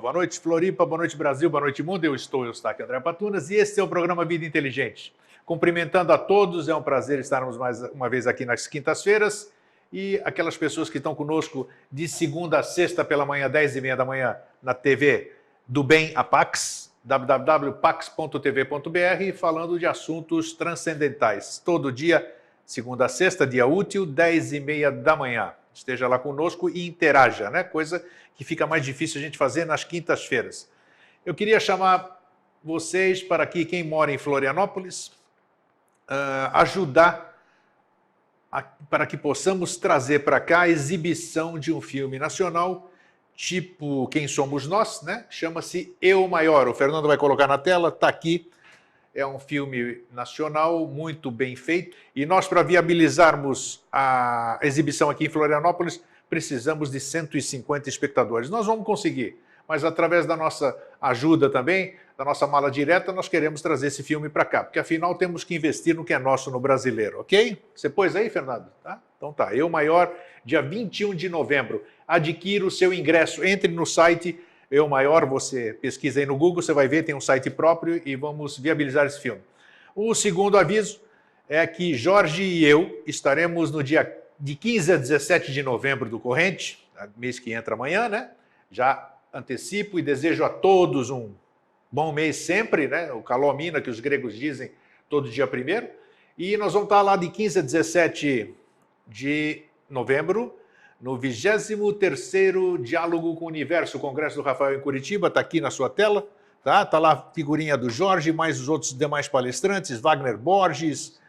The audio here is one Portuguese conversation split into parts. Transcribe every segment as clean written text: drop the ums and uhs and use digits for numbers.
Boa noite, Floripa, boa noite, Brasil, boa noite, mundo. Eu estou, Eustáquio André Patunas, e este é o programa Vida Inteligente. Cumprimentando a todos, é um prazer estarmos mais uma vez aqui nas quintas-feiras. E aquelas pessoas que estão conosco de segunda a sexta pela manhã, 10h30 da manhã, na TV do Bem, a Pax, www.pax.tv.br, falando de assuntos transcendentais. Todo dia, segunda a sexta, dia útil, 10h30 da manhã. Esteja lá conosco e interaja, né? Coisa que fica mais difícil a gente fazer nas quintas-feiras. Eu queria chamar vocês para aqui, quem mora em Florianópolis, ajudar para que possamos trazer para cá a exibição de um filme nacional, tipo Quem Somos Nós, né? Chama-se Eu Maior. O Fernando vai colocar na tela, está aqui. É um filme nacional muito bem feito. E nós, para viabilizarmos a exibição aqui em Florianópolis, precisamos de 150 espectadores. Nós vamos conseguir, mas através da nossa ajuda também, da nossa mala direta, nós queremos trazer esse filme para cá, porque afinal temos que investir no que é nosso, no brasileiro, ok? Você pôs aí, Fernando? Tá? Então tá, Eu Maior, dia 21 de novembro. Adquira o seu ingresso, entre no site Eu Maior, você pesquisa aí no Google, você vai ver, tem um site próprio e vamos viabilizar esse filme. O segundo aviso é que Jorge e eu estaremos no dia de 15 a 17 de novembro do corrente, mês que entra amanhã, né? Já antecipo e desejo a todos um bom mês sempre, né? O Calomina, que os gregos dizem, todo dia 1º. E nós vamos estar lá de 15 a 17 de novembro, no 23º Diálogo com o Universo, o Congresso do Rafael em Curitiba, está aqui na sua tela, tá? Está lá a figurinha do Jorge, mais os outros demais palestrantes, Wagner Borges.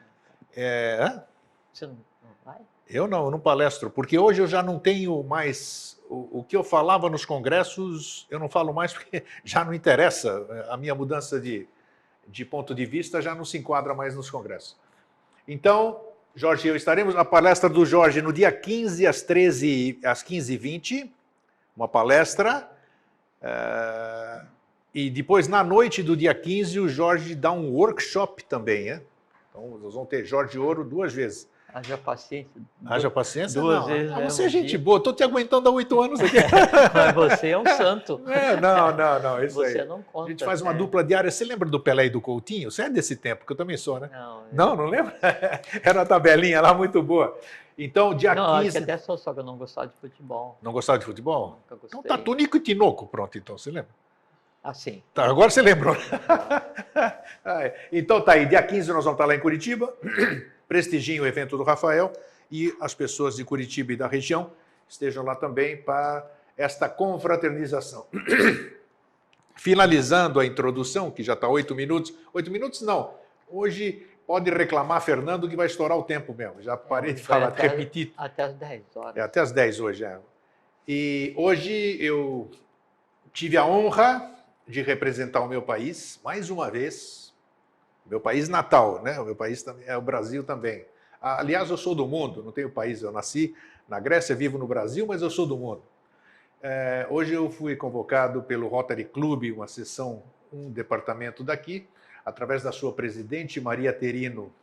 Você não vai? Eu não palestro, porque hoje eu já não tenho mais... O que eu falava nos congressos, eu não falo mais porque já não interessa. A minha mudança de ponto de vista já não se enquadra mais nos congressos. Então, Jorge e eu estaremos na palestra do Jorge no dia 15 às 15h20, uma palestra. E depois, na noite do dia 15, o Jorge dá um workshop também. Então, nós vamos ter Jorge Ouro 2 vezes. Haja paciência. Haja paciência? 2 vezes. Você é gente boa, estou te aguentando há 8 anos aqui. Mas você é um santo. Não, isso aí. Você não conta. A gente faz uma dupla diária. Você lembra do Pelé e do Coutinho? Você é desse tempo, que eu também sou, né? Não lembra? Era uma tabelinha lá muito boa. Então, dia 15... Acho que até só que eu não gostava de futebol. Não gostava de futebol? Nunca gostei. Então tá Tunico e Tinoco, pronto, então, você lembra? Ah, sim. Tá, agora você lembrou. Então tá aí, dia 15 nós vamos estar lá em Curitiba, prestigiem o evento do Rafael, e as pessoas de Curitiba e da região estejam lá também para esta confraternização. Finalizando a introdução, que já está 8 minutos. 8 minutos não. Hoje pode reclamar, Fernando, que vai estourar o tempo mesmo. Já parei de falar, de repetir. Até as 10 horas. Até as 10 hoje, E hoje eu tive a honra de representar o meu país, mais uma vez, meu país natal, né? O meu país também é o Brasil também. Aliás, eu sou do mundo, não tenho país, eu nasci na Grécia, vivo no Brasil, mas eu sou do mundo. Hoje eu fui convocado pelo Rotary Club, uma seção, um departamento daqui, através da sua presidente, Maria Terino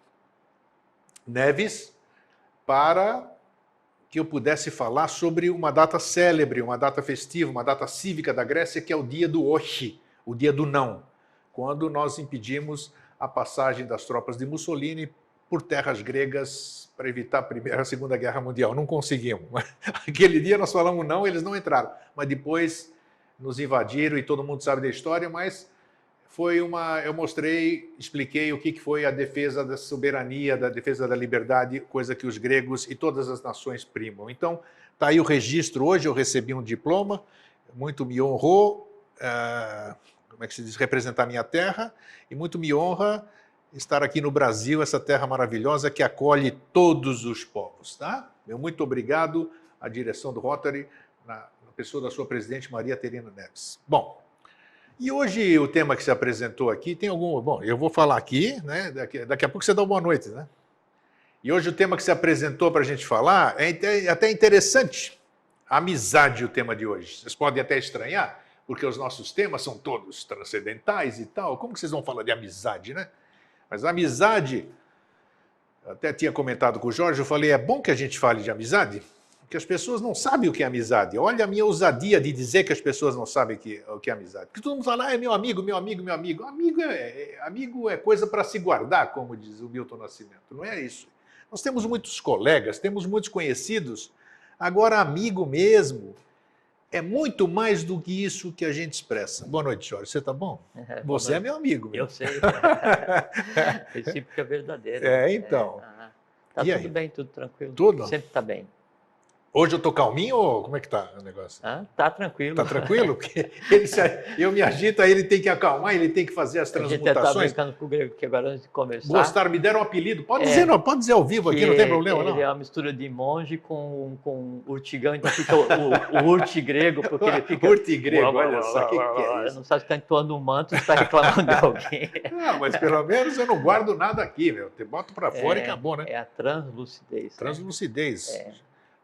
Neves, para que eu pudesse falar sobre uma data célebre, uma data festiva, uma data cívica da Grécia, que é o dia do Oshi, o dia do não, quando nós impedimos a passagem das tropas de Mussolini por terras gregas para evitar a Primeira e a Segunda Guerra Mundial. Não conseguimos. Aquele dia nós falamos não, eles não entraram, mas depois nos invadiram e todo mundo sabe da história, mas eu mostrei, expliquei o que foi a defesa da soberania, da defesa da liberdade, coisa que os gregos e todas as nações primam. Então, está aí o registro. Hoje eu recebi um diploma, muito me honrou, como é que se diz, representar minha terra, e muito me honra estar aqui no Brasil, essa terra maravilhosa que acolhe todos os povos. Tá? Meu muito obrigado à direção do Rotary, na pessoa da sua presidente, Maria Terina Neves. Bom, e hoje o tema que se apresentou aqui tem algum... Bom, eu vou falar aqui, né? Daqui a pouco você dá uma boa noite, né? E hoje o tema que se apresentou para a gente falar é até interessante. Amizade, o tema de hoje. Vocês podem até estranhar, porque os nossos temas são todos transcendentais e tal. Como que vocês vão falar de amizade, né? Mas a amizade... Eu até tinha comentado com o Jorge, eu falei, é bom que a gente fale de amizade, Porque as pessoas não sabem o que é amizade. Olha a minha ousadia de dizer que as pessoas não sabem o que é amizade. Porque todo mundo fala, ah, é meu amigo, meu amigo, meu amigo. Amigo é coisa para se guardar, como diz o Milton Nascimento. Não é isso. Nós temos muitos colegas, temos muitos conhecidos. Agora, amigo mesmo é muito mais do que isso que a gente expressa. Boa noite, Jorge. Você está bom? Você é meu amigo. Eu sei. Recíproca verdadeira. Então. Tá E tudo aí? bem, tudo tranquilo. Tudo? Sempre está bem. Hoje eu tô calminho ou como é que tá o negócio? Tá tranquilo. Tá tranquilo? Porque eu me agito, aí ele tem que acalmar, ele tem que fazer as transmutações. A gente tá brincando com o Grego, que agora antes de conversar... Gostaram, me deram um apelido. Pode dizer, não, pode dizer ao vivo aqui, não tem problema, não. Ele é uma mistura de monge com urtigão, então fica o urtigrego, porque ele fica... Urtigrego, olha só, o que é isso? Não sabe se está entoando um manto ou está reclamando de alguém. Não, mas pelo menos eu não guardo nada aqui, meu. Te boto para fora e acabou, né? É a translucidez. Translucidez.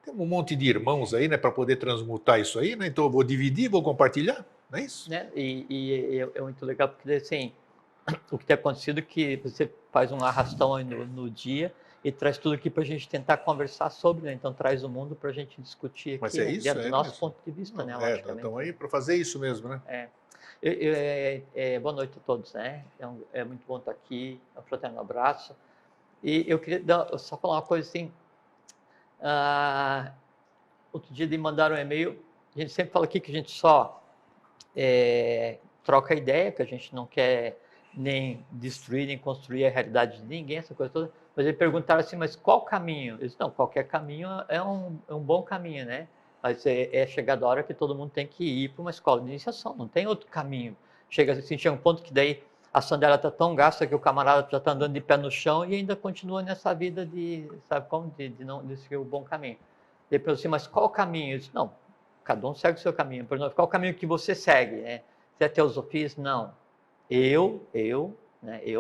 Temos um monte de irmãos aí, né, para poder transmutar isso aí, né? Então eu vou dividir, vou compartilhar, não é isso? E é muito legal, porque assim, o que tem acontecido é que você faz um arrastão aí no dia e traz tudo aqui para a gente tentar conversar sobre, né? Então traz o mundo para a gente discutir aqui. Mas é isso, dentro do nosso mesmo. ponto de vista, né? Estamos aí para fazer isso mesmo, né? Boa noite a todos, né? É muito bom estar aqui, um fraterno abraço. E eu queria só falar uma coisa assim. Outro dia de mandar um e-mail, a gente sempre fala aqui que a gente só troca ideia, que a gente não quer nem destruir, nem construir a realidade de ninguém, essa coisa toda. Mas eles perguntaram assim, mas qual caminho? Eu disse, não, qualquer caminho é um bom caminho, né? Mas é chegada a hora que todo mundo tem que ir para uma escola de iniciação, não tem outro caminho. Chega um ponto que daí a sandália está tão gasta que o camarada já está andando de pé no chão e ainda continua nessa vida de, sabe como, de não seguir o bom caminho. Depois assim, mas qual o caminho? Eu disse, não, cada um segue o seu caminho. Por exemplo, qual o caminho que você segue? Né? Se é teosofia? Não. Eu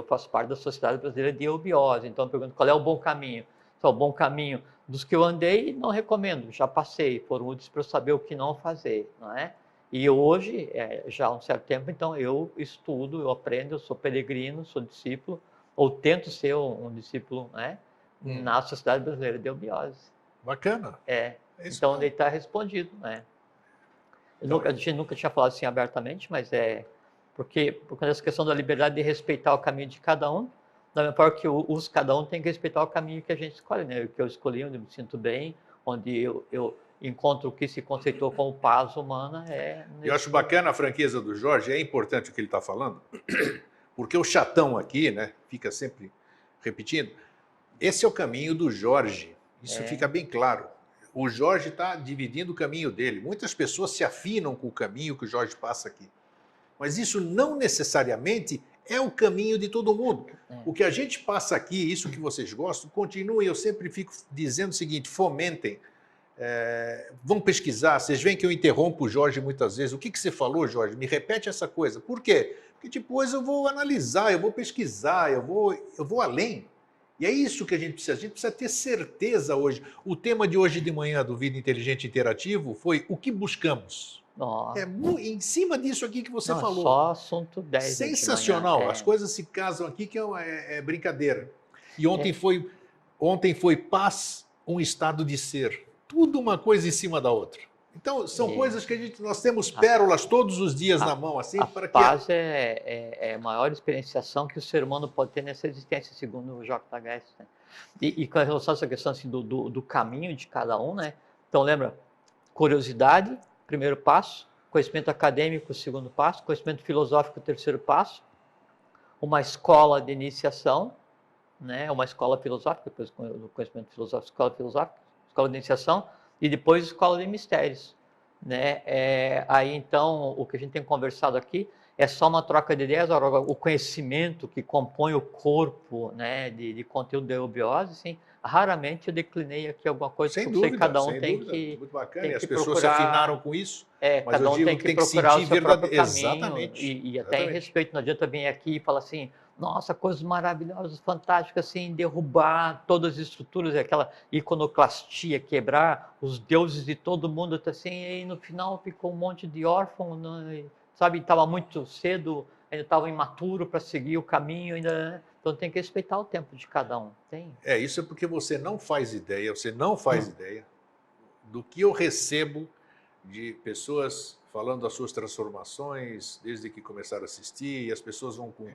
faço parte da Sociedade Brasileira de Eubiose, então eu pergunto qual é o bom caminho? Então, o bom caminho dos que eu andei, não recomendo, já passei, foram úteis para eu saber o que não fazer, não é? E hoje, já há um certo tempo, então eu estudo, eu aprendo, eu sou peregrino, sou discípulo, ou tento ser um discípulo, né? Na Sociedade Brasileira de Eubiose. Bacana. Então, ele está respondido, né? A gente nunca tinha falado assim abertamente, mas porque essa questão da liberdade de respeitar o caminho de cada um, da mesma forma que cada um tem que respeitar o caminho que a gente escolhe, né? O que eu escolhi, onde eu me sinto bem, onde eu encontro o que se conceitou como paz humana. Eu acho bacana a franqueza do Jorge, é importante o que ele está falando, porque o chatão aqui, né, fica sempre repetindo, esse é o caminho do Jorge, isso fica bem claro. O Jorge está dividindo o caminho dele. Muitas pessoas se afinam com o caminho que o Jorge passa aqui. Mas isso não necessariamente é o caminho de todo mundo. O que a gente passa aqui, isso que vocês gostam, continuem. Eu sempre fico dizendo o seguinte, fomentem. Vão pesquisar. Vocês veem que eu interrompo o Jorge muitas vezes. O que você falou, Jorge? Me repete essa coisa. Por quê? Porque depois eu vou analisar, eu vou pesquisar, eu vou além. E é isso que a gente precisa. A gente precisa ter certeza hoje. O tema de hoje de manhã do Vida Inteligente Interativo foi o que buscamos. Em cima disso aqui que você falou. Só assunto 10. Sensacional. As coisas se casam aqui que é brincadeira. E ontem foi paz, um estado de ser. Tudo uma coisa em cima da outra. Então, são coisas que nós temos pérolas todos os dias na mão. Assim, a paz é a maior experienciação que o ser humano pode ter nessa existência, segundo o JHS. Né? E com relação a essa questão assim, do caminho de cada um, né? Então, lembra, curiosidade, primeiro passo, conhecimento acadêmico, segundo passo, conhecimento filosófico, terceiro passo, uma escola de iniciação, né? Uma escola filosófica, depois do conhecimento filosófico, escola de iniciação, e depois escola de mistérios. Né? Aí, então, o que a gente tem conversado aqui é só uma troca de ideias. O conhecimento que compõe o corpo, né, de conteúdo da eubiose, assim, raramente eu declinei aqui alguma coisa. Sem dúvida, cada um tem dúvida. que Muito bacana. tem e as que pessoas procurar, se afinaram com isso. Mas cada um tem que procurar o seu próprio caminho. Exatamente. Até em respeito, não adianta vir aqui e falar assim, nossa, coisas maravilhosas, fantásticas, assim, derrubar todas as estruturas, aquela iconoclastia, quebrar os deuses de todo mundo, assim, e no final ficou um monte de órfão, né? Sabe, estava muito cedo, ainda estava imaturo para seguir o caminho, ainda, então tem que respeitar o tempo de cada um. Isso é porque você não faz ideia, do que eu recebo de pessoas falando das suas transformações, desde que começaram a assistir, e as pessoas vão com...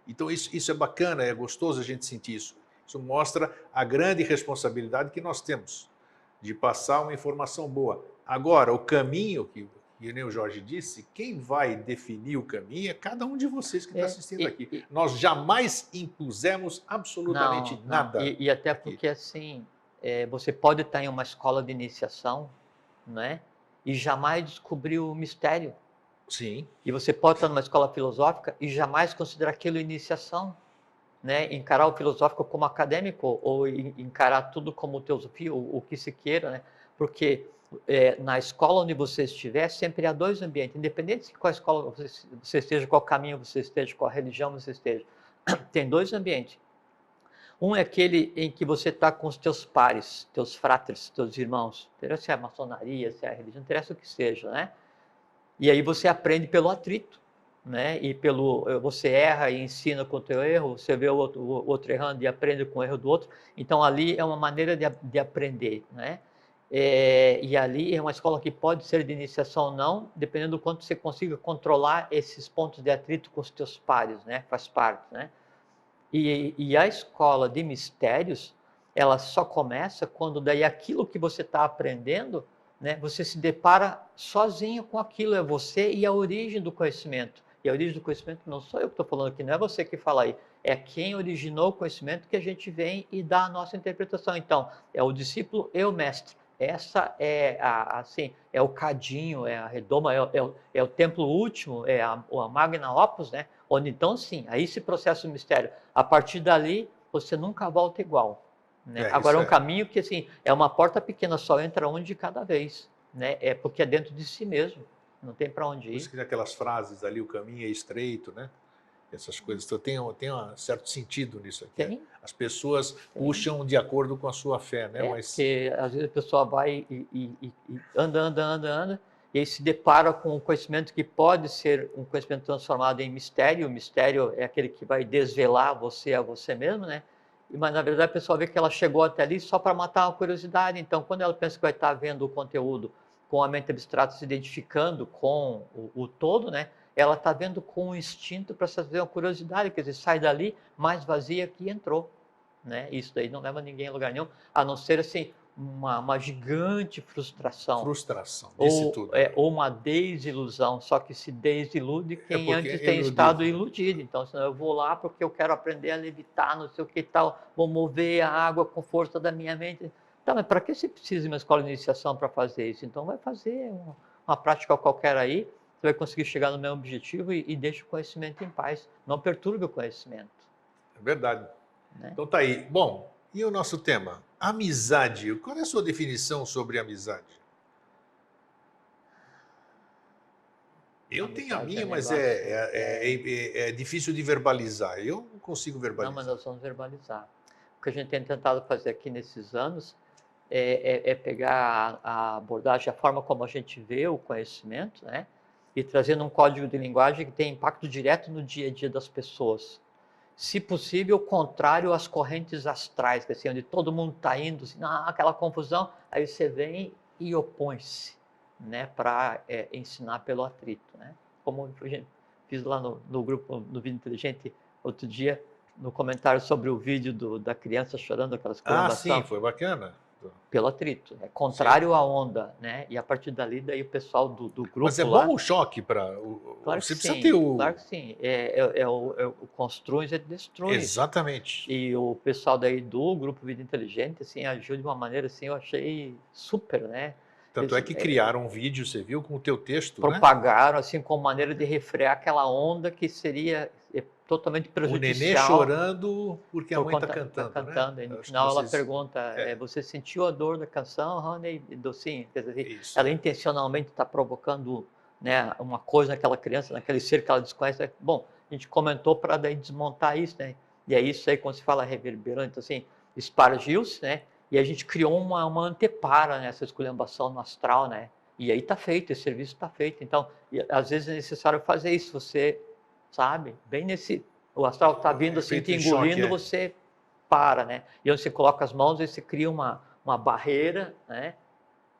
Então isso é bacana, é gostoso a gente sentir isso. Isso mostra a grande responsabilidade que nós temos de passar uma informação boa. Agora, o caminho, que nem o Jorge disse, quem vai definir o caminho é cada um de vocês que está assistindo aqui. Nós jamais impusemos absolutamente nada. E até porque, assim, você pode estar em uma escola de iniciação, né? E jamais descobrir o mistério. Sim. E você pode estar numa escola filosófica e jamais considerar aquilo iniciação, né? Encarar o filosófico como acadêmico ou encarar tudo como teosofia, o que se queira, né? Porque na escola onde você estiver, sempre há dois ambientes, independente de qual escola você esteja, qual caminho você esteja, qual religião você esteja, tem dois ambientes. Um é aquele em que você está com os teus pares, teus fráteres, teus irmãos. Não interessa se é a maçonaria, se é a religião, não interessa o que seja, né? E aí você aprende pelo atrito, né? E você erra e ensina com o teu erro, você vê o outro errando e aprende com o erro do outro. Então ali é uma maneira de aprender, né? E ali é uma escola que pode ser de iniciação ou não, dependendo do quanto você consiga controlar esses pontos de atrito com os teus pares, né? Faz parte, né? E a escola de mistérios, ela só começa quando daí aquilo que você está aprendendo, né, você se depara sozinho com aquilo, é você e a origem do conhecimento. E a origem do conhecimento não sou eu que estou falando aqui, não é você que fala aí, é quem originou o conhecimento que a gente vem e dá a nossa interpretação. Então, é o discípulo e o mestre. Essa é assim, é o cadinho, é a redoma, é o templo último, é a magna opus, né? Onde então sim, aí se processa o mistério. A partir dali, você nunca volta igual. Né? Agora é um caminho que assim, é uma porta pequena, só entra um de cada vez. Né? É porque é dentro de si mesmo, não tem para onde ir. Por isso que aquelas frases ali, o caminho é estreito, né? Essas coisas, então tem um certo sentido nisso aqui. Tem. As pessoas puxam de acordo com a sua fé, né? Mas... Porque às vezes a pessoa vai e anda, e aí se depara com um conhecimento que pode ser um conhecimento transformado em mistério. O mistério é aquele que vai desvelar você a você mesmo, né? Mas na verdade a pessoa vê que ela chegou até ali só para matar uma curiosidade. Então, quando ela pensa que vai estar vendo o conteúdo com a mente abstrata se identificando com o todo, né? Ela está vendo com um instinto para satisfazer uma curiosidade, quer dizer, sai dali mais vazia que entrou. Né? Isso daí não leva ninguém a lugar nenhum, a não ser assim, uma gigante frustração. Frustração, disse tudo. Ou uma desilusão, só que se desilude quem antes tem estado iludido. Então, senão eu vou lá porque eu quero aprender a levitar, não sei o que tal, vou mover a água com força da minha mente. Tá, mas para que você precisa de uma escola de iniciação para fazer isso? Então vai fazer uma prática qualquer aí, você vai conseguir chegar no mesmo objetivo e deixa o conhecimento em paz. Não perturbe o conhecimento. É verdade. Né? Então tá aí. Bom, e o nosso tema? Amizade. Qual é a sua definição sobre amizade? Eu tenho a minha, mas é difícil de verbalizar. Eu não consigo verbalizar. Não, mas nós vamos verbalizar. O que a gente tem tentado fazer aqui nesses anos é pegar a abordagem, a forma como a gente vê o conhecimento, né? E trazendo um código de linguagem que tem impacto direto no dia a dia das pessoas. Se possível, contrário às correntes astrais, que assim, onde todo mundo está indo, assim, aquela confusão, aí você vem e opõe-se, né, para ensinar pelo atrito. Né? Como eu fiz lá no grupo, no Vida Inteligente, outro dia, no comentário sobre o vídeo da criança chorando, aquelas colambações. Ah, sim, foi bacana. Pelo atrito, é contrário à onda, né? E a partir dali, daí o pessoal do grupo. Mas é bom lá, o choque para. Claro você que precisa sim, ter o. Claro que sim. O construis e destruis. Exatamente. E o pessoal daí do grupo Vida Inteligente, assim, agiu de uma maneira assim, eu achei super, né? Tanto é que criaram um vídeo, você viu, com o teu texto, propagaram, né? Assim, como maneira de refrear aquela onda que seria totalmente prejudicial. O nenê chorando porque a mãe está cantando. Tá cantando. Né? E no final ela pergunta, você sentiu a dor da canção, Honey? Sim. Quer dizer, ela intencionalmente está provocando, né, uma coisa naquela criança, naquele ser que ela desconhece. Bom, a gente comentou para daí desmontar isso, né? E é isso aí, quando se fala reverberante, assim, espargiu-se, né? E a gente criou uma antepara nessa esculhambação no astral, né? E aí está feito, esse serviço está feito. Então, às vezes é necessário fazer isso, você sabe, bem nesse... O astral está vindo assim, te engolindo, você para, né? E onde você coloca as mãos, aí você cria uma barreira, né?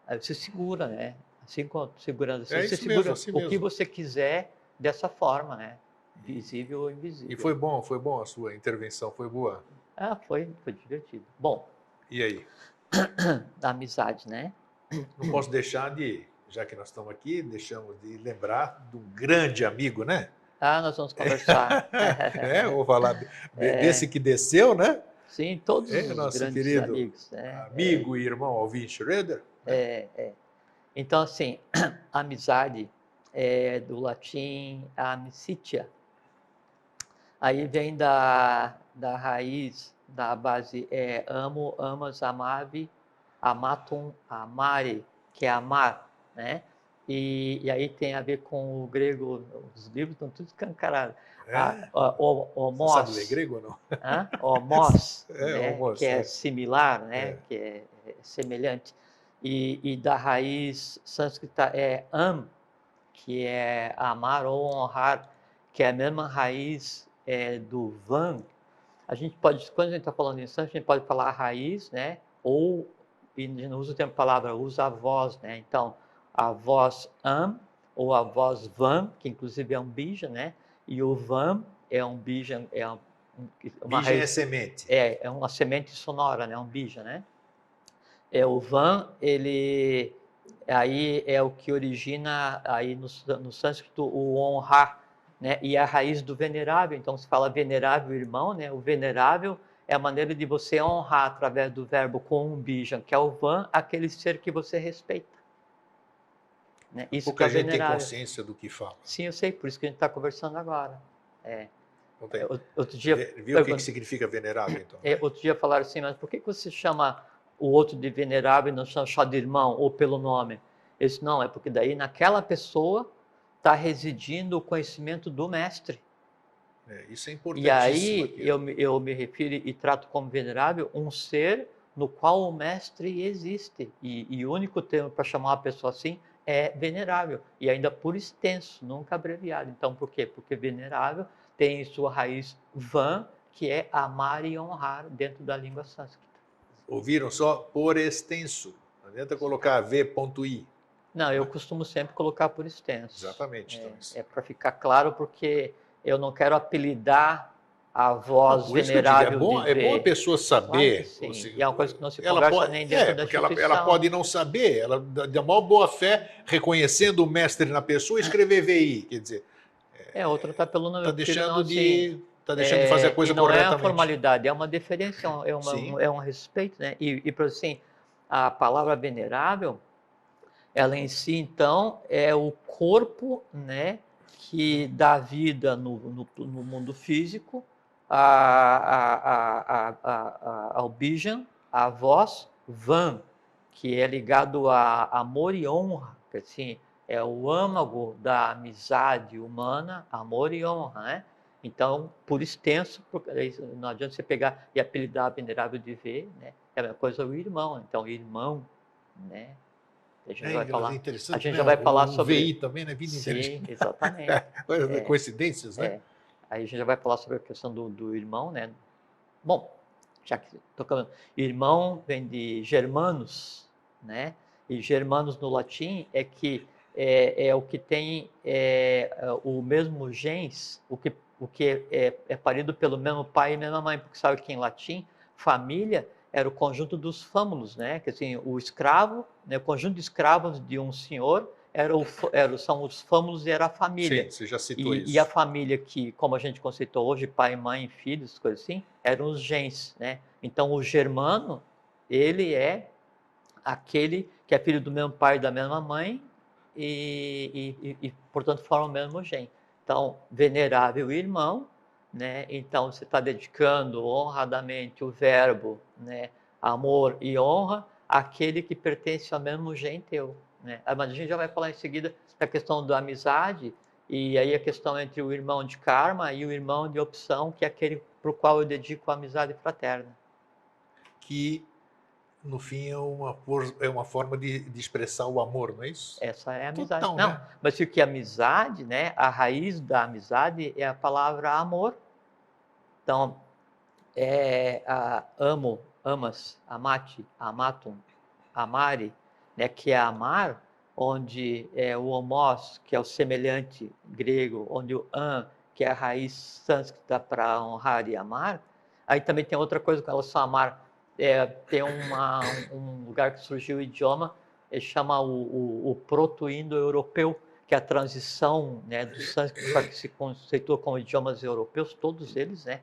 Aí você segura, né? Assim, segurando assim, É você isso mesmo, segura assim o que mesmo. você quiser dessa forma, né? Visível ou invisível. E foi bom a sua intervenção, foi boa. Ah, foi divertido. Bom, E aí? da amizade, né? Não posso deixar de, já que nós estamos aqui, deixamos de lembrar do grande amigo, né? Ah, nós vamos conversar. Vou falar desse que desceu, né? Sim, todos É, os nosso grandes querido amigos, né? amigo e irmão Alvin Schroeder. Né? Então, assim, amizade é do latim amicitia. Aí vem da raiz, da base amo, amas, amave, amatum, amare, que é amar, né? E aí tem a ver com o grego, os livros estão tudo escancarados. Você sabe ler Homos, grego ou não? homos, né? Que Almoço, é similar, né? É. Que é semelhante. E da raiz sânscrita é que é amar ou honrar, que é a mesma raiz do van. A gente pode, quando a gente está falando em sânscrito, a gente pode falar a raiz, né? Ou, e não usa o tempo palavra, usa a voz, né? Então, a voz ou a voz van, que inclusive é um bija, né? E o van é um bija, uma Virgem raiz, é semente. é uma semente sonora, né? Um bija, né? O van, ele aí é o que origina aí no sânscrito o honrar, né? E a raiz do venerável. Então se fala venerável irmão, né? O venerável é a maneira de você honrar através do verbo com um bija, que é o van, aquele ser que você respeita. Né? Isso que é Pouca o gente tem venerável. consciência do que fala. Sim, eu sei, por isso que a gente está conversando agora. Não tem. Outro dia Viu o que significa venerável, então? Né? outro dia falaram assim, mas por que você chama o outro de venerável e não chama só de irmão ou pelo nome? Eu disse, não, é porque daí naquela pessoa está residindo o conhecimento do mestre. Isso é E importantíssimo. aí eu me refiro e trato como venerável um ser no qual o mestre existe. E o único termo para chamar uma pessoa assim é venerável. E ainda por extenso, nunca abreviado. Então por quê? Porque venerável tem em sua raiz van, que é amar e honrar dentro da língua sânscrita. Ouviram só? Por extenso. Não adianta colocar v.i. Não, eu costumo sempre colocar por extenso. Exatamente. Então, para ficar claro, porque eu não quero apelidar a voz por isso que eu digo, venerável de é bom a ver. pessoa Claro que saber. sim. E é uma coisa que não se Ela conversa pode, nem dentro da porque instituição. ela pode não saber, ela de maior boa fé, reconhecendo o mestre na pessoa, escrever VI. Quer dizer, Outro está pelo nome, está eu prefiro não assim. deixando de fazer a coisa E não é uma corretamente. formalidade, é uma deferência, Sim. é um respeito, né? E por assim, a palavra venerável, ela em si, então, é o corpo, né, que dá vida no mundo físico, ao bijan, a voz van, que é ligado a amor e honra, que assim, é o âmago da amizade humana, amor e honra, né? Então, por extenso, não adianta você pegar e apelidar venerável de ver, né? É a mesma coisa o irmão, então irmão, né? A gente vai falar, Interessante, né? já vai falar O sobre. VI também, né? Vida Sim, inteligente. exatamente. Coincidências, né? Aí a gente já vai falar sobre a questão do irmão, né? Bom, já que tocando, irmão vem de germanos, né? E germanos no latim é que é o que tem o mesmo gens, o que é parido pelo mesmo pai e mesma mãe, porque sabe que em latim família era o conjunto dos fâmulos, né? Que assim, o escravo, né? O conjunto de escravos de um senhor são os fâmulos e era a família. Sim, você já citou E a isso. família que, como a gente conceitou hoje, pai, mãe, filhos, coisas assim, eram os gens, né? Então o germano, ele é aquele que é filho do mesmo pai e da mesma mãe e portanto forma o mesmo gen. Então, venerável irmão, né? Então você está dedicando honradamente o verbo, né? Amor e honra àquele que pertence ao mesmo gen teu, né? Mas a gente já vai falar em seguida da questão da amizade e aí a questão entre o irmão de karma e o irmão de opção, que é aquele para o qual eu dedico a amizade fraterna. Que no fim é uma forma de expressar o amor, não é isso? Essa é a amizade. Total, Não, né? mas o que é amizade, né? A raiz da amizade é a palavra amor. Então, amo, amas, amate, amatum, amare, né, que é amar, onde é o homós, que é o semelhante grego, onde o an, que é a raiz sânscrita para honrar e amar. Aí também tem outra coisa com relação a amar. Tem um lugar que surgiu o idioma, ele chama o proto-indo-europeu, que é a transição, né, do sânscrito para que se conceitua como idiomas europeus, todos eles, né?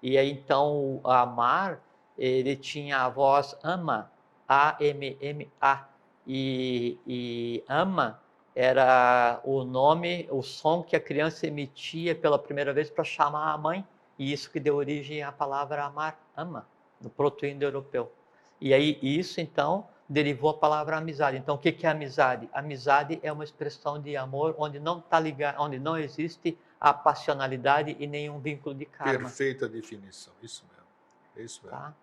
E aí então o amar, ele tinha a voz ama, A-M-M-A, e ama era o nome, o som que a criança emitia pela primeira vez para chamar a mãe, e isso que deu origem à palavra amar, ama, do proto-indo-europeu. E aí isso então derivou a palavra amizade. Então o que é amizade? Amizade é uma expressão de amor onde não tá ligado, onde não existe a passionalidade e nenhum vínculo de karma. Perfeita definição, isso mesmo. É isso mesmo. Tá?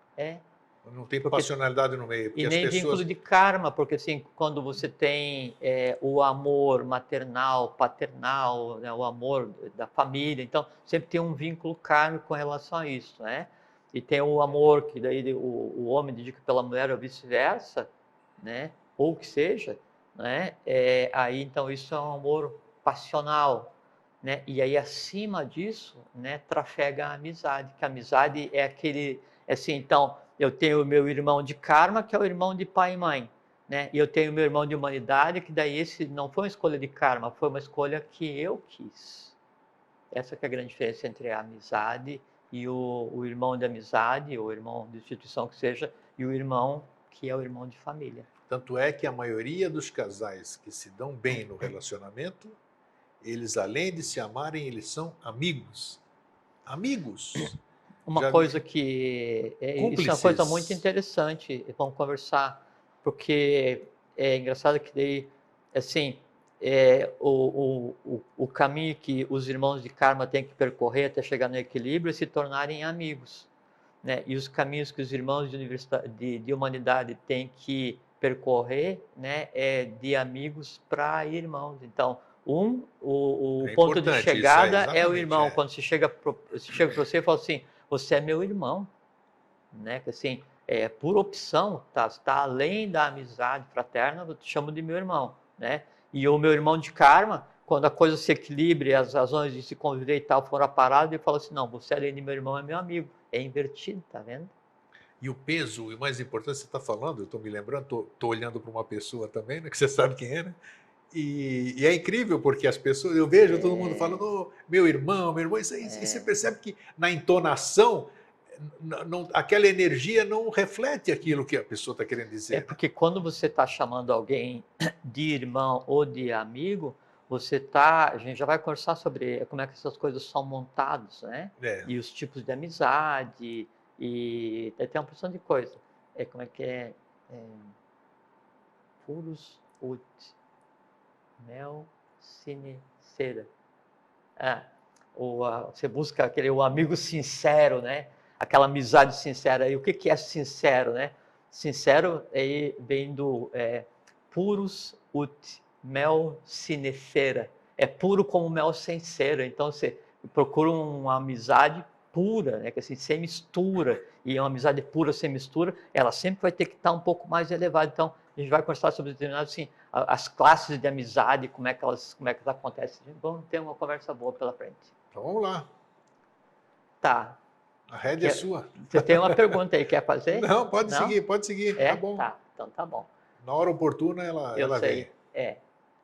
Não tem passionalidade no meio. E nem vínculo de karma, porque assim, quando você tem o amor maternal, paternal, né, o amor da família, então sempre tem um vínculo kármico com relação a isso, né? E tem o amor que daí o homem dedica pela mulher ou vice-versa, né? Ou o que seja, né? Aí então isso é um amor passional, né? E aí acima disso, né, trafega a amizade, que a amizade é aquele, assim, então eu tenho o meu irmão de karma, que é o irmão de pai e mãe, né? E eu tenho o meu irmão de humanidade, que daí esse não foi uma escolha de karma, foi uma escolha que eu quis. Essa que é a grande diferença entre a amizade e o irmão de amizade, ou o irmão de instituição que seja, e o irmão que é o irmão de família. Tanto é que a maioria dos casais que se dão bem no relacionamento, eles além de se amarem, eles são amigos. Amigos. Uma coisa que... isso é uma coisa muito interessante, vamos conversar, porque é engraçado que daí, assim, o caminho que os irmãos de karma têm que percorrer até chegar no equilíbrio é se tornarem amigos, né? E os caminhos que os irmãos de humanidade têm que percorrer, né, é de amigos para irmãos. Então, o ponto de chegada é o irmão. Quando se chega para você e fala assim, você é meu irmão, né? Que assim, por opção, tá? Está além da amizade fraterna, eu te chamo de meu irmão, né? E o meu irmão de karma, quando a coisa se equilibra e as razões de se conviver e tal foram paradas, ele fala assim, não, você além de meu irmão é meu amigo. É invertido, tá vendo? E o peso, e o mais importante, você está falando, eu estou me lembrando, estou olhando para uma pessoa também, né, que você sabe quem é, né? E é incrível porque as pessoas, eu vejo todo mundo falando, oh, meu irmão, isso aí, e você percebe que na entonação, aquela energia não reflete aquilo que a pessoa está querendo dizer. É porque quando você está chamando alguém de irmão ou de amigo, a gente já vai conversar sobre como é que essas coisas são montadas, né? E os tipos de amizade, e tem uma porção de coisa. Como é que é? Puros ut mel sine cera. Você busca o amigo sincero, né? Aquela amizade sincera. E o que é sincero, né? Sincero vem do puros ut mel sine cera. É puro como mel sem cera. Então você procura uma amizade pura, né? Que assim, sem mistura. E uma amizade pura sem mistura, ela sempre vai ter que estar um pouco mais elevada. Então a gente vai conversar sobre determinados, assim, as classes de amizade, como é que elas acontecem. Vamos ter uma conversa boa pela frente. Então vamos lá. Tá. A rédea é sua. Você tem uma pergunta aí, quer fazer? Não, pode seguir. Tá bom. Tá, então tá bom. Na hora oportuna ela sei. Vem.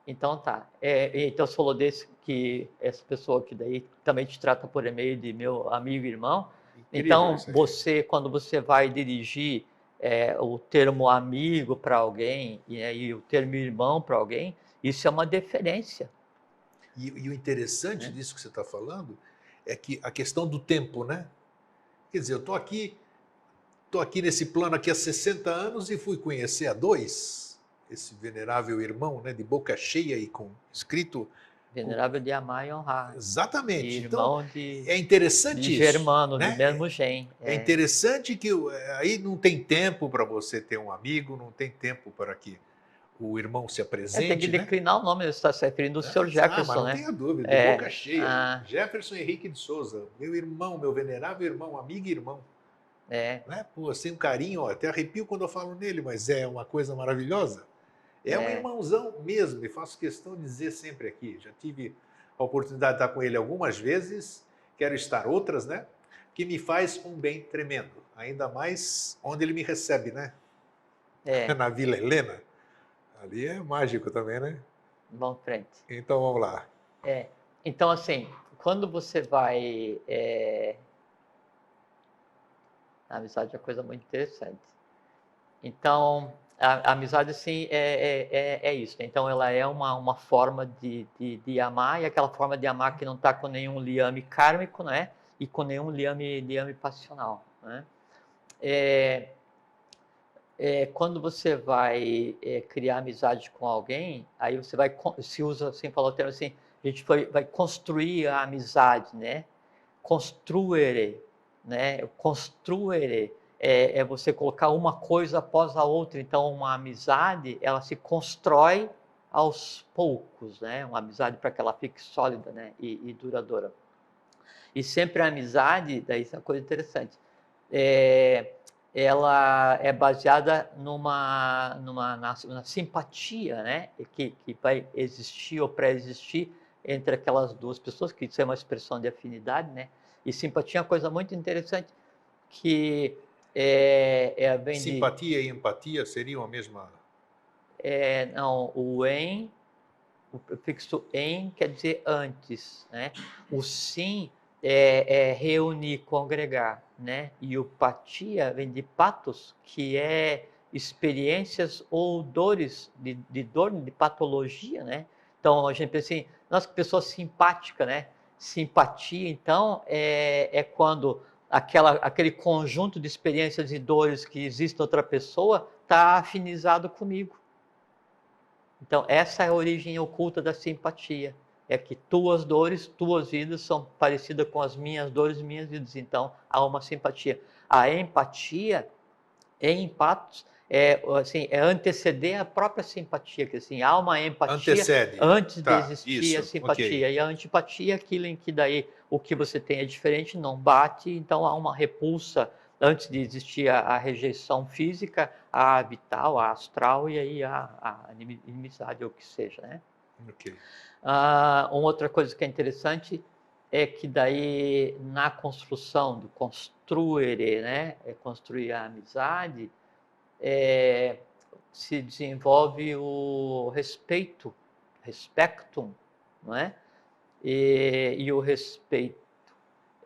Então tá. Então você falou que essa pessoa que daí também te trata por e-mail de meu amigo e irmão. Incrível, então quando você vai dirigir o termo amigo para alguém e o termo irmão para alguém, isso é uma deferência. E o interessante disso que você está falando é que a questão do tempo, né? Quer dizer, eu estou aqui nesse plano aqui há 60 anos e fui conhecer há 2, esse venerável irmão, né, de boca cheia e com escrito... Venerável de amar e honrar. Exatamente. Irmão então, é interessante de isso. germano, né? do mesmo gene. É interessante que aí não tem tempo para você ter um amigo, não tem tempo para que o irmão se apresente. Tem que declinar o nome, você está se referindo ao Sr. Jefferson, mas não tenha dúvida, de boca cheia. Jefferson Henrique de Souza, meu irmão, meu venerável irmão, amigo e irmão. Né? Pô, sem um carinho, até arrepio quando eu falo nele, mas é uma coisa maravilhosa. É um irmãozão mesmo, e faço questão de dizer sempre aqui. Já tive a oportunidade de estar com ele algumas vezes, quero estar outras, né? Que me faz um bem tremendo. Ainda mais onde ele me recebe, né? É, Na Vila Helena. Ali é mágico também, né? vamos em frente. Então vamos lá. É, então, assim, quando você vai. A amizade é uma coisa muito interessante. Então, a amizade, assim, é isso. Né? Então, ela é uma forma de amar, e aquela forma de amar que não está com nenhum liame kármico, né? E com nenhum liame passional, né? Quando você vai criar amizade com alguém, aí você vai, se usa, assim, falou o termo assim, a gente vai construir a amizade, né? Construere, né? Construere é você colocar uma coisa após a outra. Então, uma amizade, ela se constrói aos poucos, né? Uma amizade para que ela fique sólida, né? E duradoura. E sempre a amizade, daí isso é uma coisa interessante, ela é baseada na simpatia, né? Que vai existir ou pré-existir entre aquelas duas pessoas, que isso é uma expressão de afinidade, né? E simpatia é uma coisa muito interessante, que vem de... Simpatia e empatia seriam a mesma... Não, o prefixo em quer dizer antes, né? O sim é reunir, congregar, né? E o patia vem de patos, que é experiências ou dores, de dor, de patologia, né? Então, a gente pensa assim, nossa, que pessoa simpática, né? Simpatia, então, é quando aquele conjunto de experiências e dores que existe em outra pessoa está afinizado comigo. Então, essa é a origem oculta da simpatia. É que tuas dores, tuas vidas são parecidas com as minhas dores e minhas vidas. Então, há uma simpatia. A empatia, em empatos, é anteceder a própria simpatia. Que assim, há uma empatia Antecede. antes de Tá, existir a isso, simpatia. ok. E a antipatia é aquilo em que daí o que você tem é diferente, não bate, então há uma repulsa antes de existir a rejeição física, a vital, a astral, e aí a inimizade, ou o que seja, né? Ok. Uma outra coisa que é interessante é que daí na construção do construere, né? Construir a amizade, se desenvolve o respeito, respectum, não é? E o respeito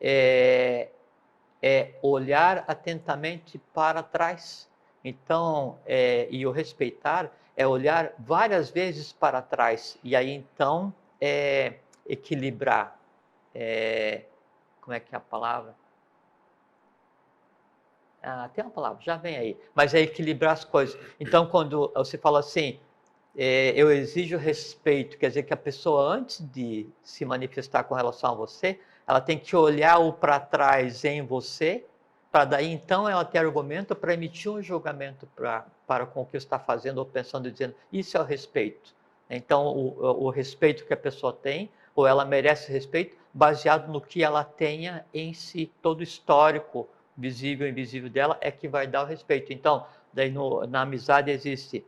é olhar atentamente para trás. Então, e o respeitar é olhar várias vezes para trás. E aí, então, equilibrar. Como é que é a palavra? Tem uma palavra, já vem aí. Mas é equilibrar as coisas. Então, quando você fala assim, eu exijo respeito, quer dizer que a pessoa, antes de se manifestar com relação a você, ela tem que olhar o para trás em você, para daí então ela ter argumento para emitir um julgamento para com o que está fazendo ou pensando, dizendo, isso é o respeito. Então, o respeito que a pessoa tem, ou ela merece respeito, baseado no que ela tenha em si, todo o histórico, visível e invisível dela, é que vai dar o respeito. Então, daí na amizade existe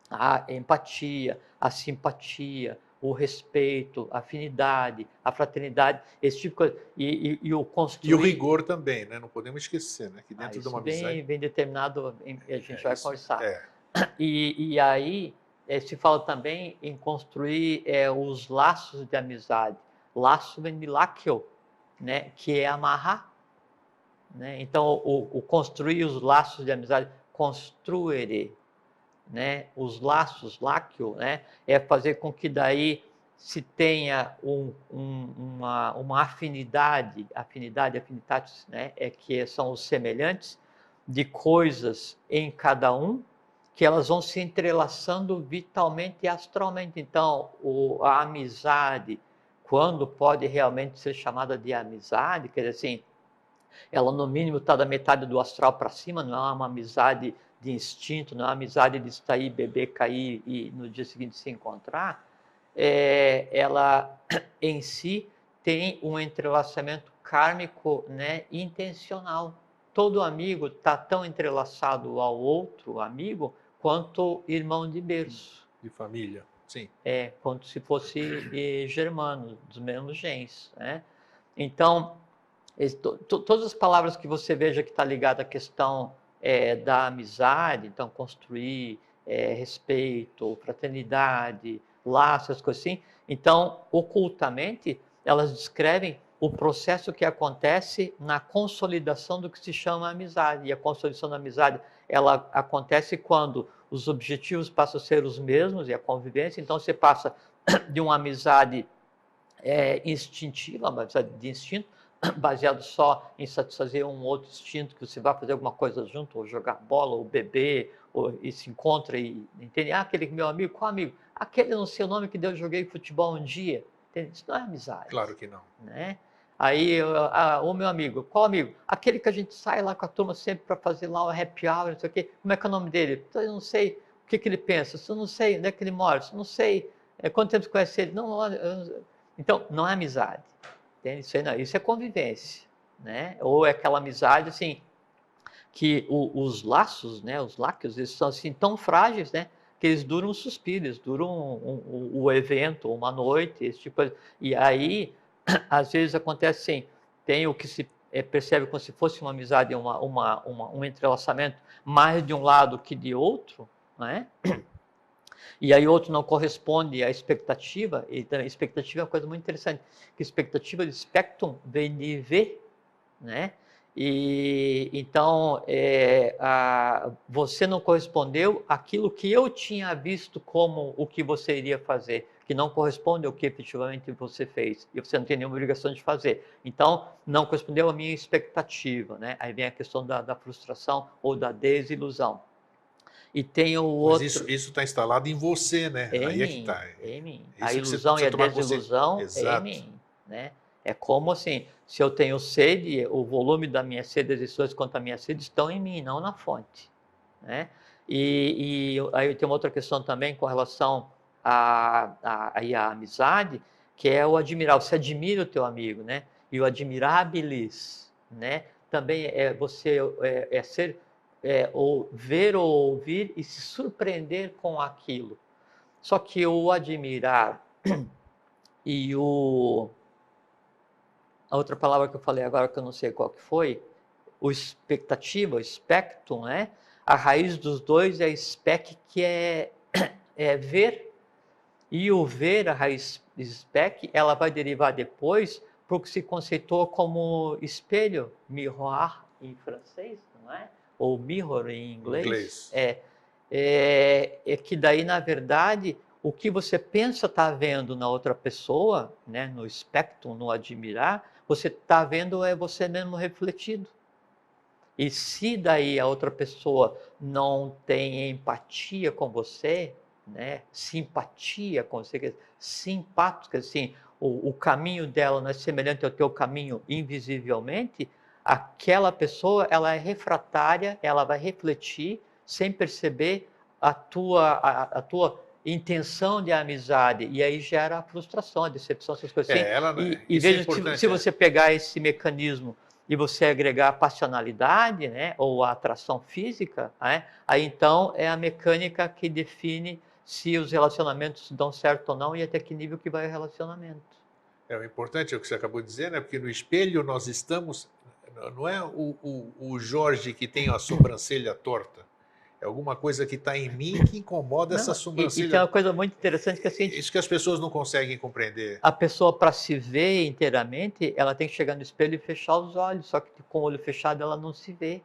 a empatia, a simpatia, o respeito, a afinidade, a fraternidade, esse tipo de coisa. E o construir... E o rigor também, né? Não podemos esquecer, né? Que dentro de Isso uma amizade... bem determinado, a gente vai isso, conversar. E aí se fala também em construir os laços de amizade. Laço vem de láquio, né? Que é amarrar. Né? Então, o construir os laços de amizade, construere, né? Os laços, láquio, né? É fazer com que daí se tenha uma afinidade, afinitatis, né? Que são os semelhantes de coisas em cada um, que elas vão se entrelaçando vitalmente e astralmente. Então, a amizade, quando pode realmente ser chamada de amizade, quer dizer assim, ela no mínimo está da metade do astral para cima, não é uma amizade de instinto, não é uma amizade de sair, beber, cair e no dia seguinte se encontrar. Ela em si tem um entrelaçamento kármico, né, intencional. Todo amigo está tão entrelaçado ao outro amigo quanto irmão de berço. De família, sim. Como se fosse germano, dos mesmos genes, né? Então, todas as palavras que você veja que está ligada à questão da amizade, então construir respeito, fraternidade, laços, essas coisas assim. Então, ocultamente, elas descrevem o processo que acontece na consolidação do que se chama amizade. E a consolidação da amizade, ela acontece quando os objetivos passam a ser os mesmos e a convivência. Então, você passa de uma amizade instintiva, uma amizade de instinto, baseado só em satisfazer um outro instinto, que você vai fazer alguma coisa junto, ou jogar bola, ou beber, e se encontra e entende? Aquele meu amigo, qual amigo? Aquele não sei o nome que eu joguei futebol um dia. Entende? Isso não é amizade. Claro que não. Né? Aí, o meu amigo, qual amigo? Aquele que a gente sai lá com a turma sempre para fazer lá o happy hour, não sei o quê. Como é que é o nome dele? Eu não sei o que ele pensa, eu não sei onde é que ele mora, eu não sei quanto tempo você conhece ele. Então, não é amizade. Entende? Isso é convivência. Né? Ou é aquela amizade assim, que os laços, né, os láquios, eles são assim, tão frágeis, né, que eles duram um suspiro, eles duram o evento, uma noite, esse tipo de... E aí, às vezes acontece assim, tem o que se percebe como se fosse uma amizade, um entrelaçamento mais de um lado que de outro, né? E aí outro não corresponde à expectativa, e a expectativa é uma coisa muito interessante, que a expectativa de spectrum vem de ver, né? E então você não correspondeu àquilo que eu tinha visto como o que você iria fazer, que não corresponde ao que efetivamente você fez, e você não tem nenhuma obrigação de fazer. Então, não correspondeu à minha expectativa, né? Aí vem a questão da frustração ou da desilusão. E tem o outro... Mas isso está instalado em você, né? Aí é que está. Em mim. A Isso que você ilusão e precisa a tomar desilusão é em mim, né? É como assim, se eu tenho sede, o volume da minha sede, as decisões quanto à minha sede estão em mim, não na fonte, né? E aí tem uma outra questão também com relação à amizade, que é o admirar. Você admira o teu amigo, né? E o admirabilis, né? Também é você ser ou ver ou ouvir e se surpreender com aquilo. Só que o admirar e a outra palavra que eu falei agora que eu não sei qual que foi, o expectativa, o spectrum, né? A raiz dos dois é spec, que é ver, e o ver, a raiz spec, ela vai derivar depois para o que se conceitou como espelho, miroir em francês, não é? Ou mirror em inglês. É que daí, na verdade, o que você pensa estar vendo na outra pessoa, né, no spectrum, no admirar, você está vendo você mesmo refletido. E se daí a outra pessoa não tem empatia com você, né, simpatia com você, simpática, assim, o caminho dela não é semelhante ao teu caminho invisivelmente, aquela pessoa, ela é refratária, ela vai refletir sem perceber a tua intenção de amizade, e aí gera a frustração, a decepção, essas coisas assim. E veja que se você pegar esse mecanismo e você agregar a passionalidade, né, ou a atração física, né, aí então é a mecânica que define se os relacionamentos dão certo ou não e até que nível que vai o relacionamento. O importante é o que você acabou de dizer, né? Porque no espelho nós estamos... Não é o Jorge que tem a sobrancelha torta. É alguma coisa que está em mim que incomoda essa sobrancelha. E tem uma coisa muito interessante que é assim... Isso que as pessoas não conseguem compreender. A pessoa, para se ver inteiramente, ela tem que chegar no espelho e fechar os olhos. Só que com o olho fechado ela não se vê.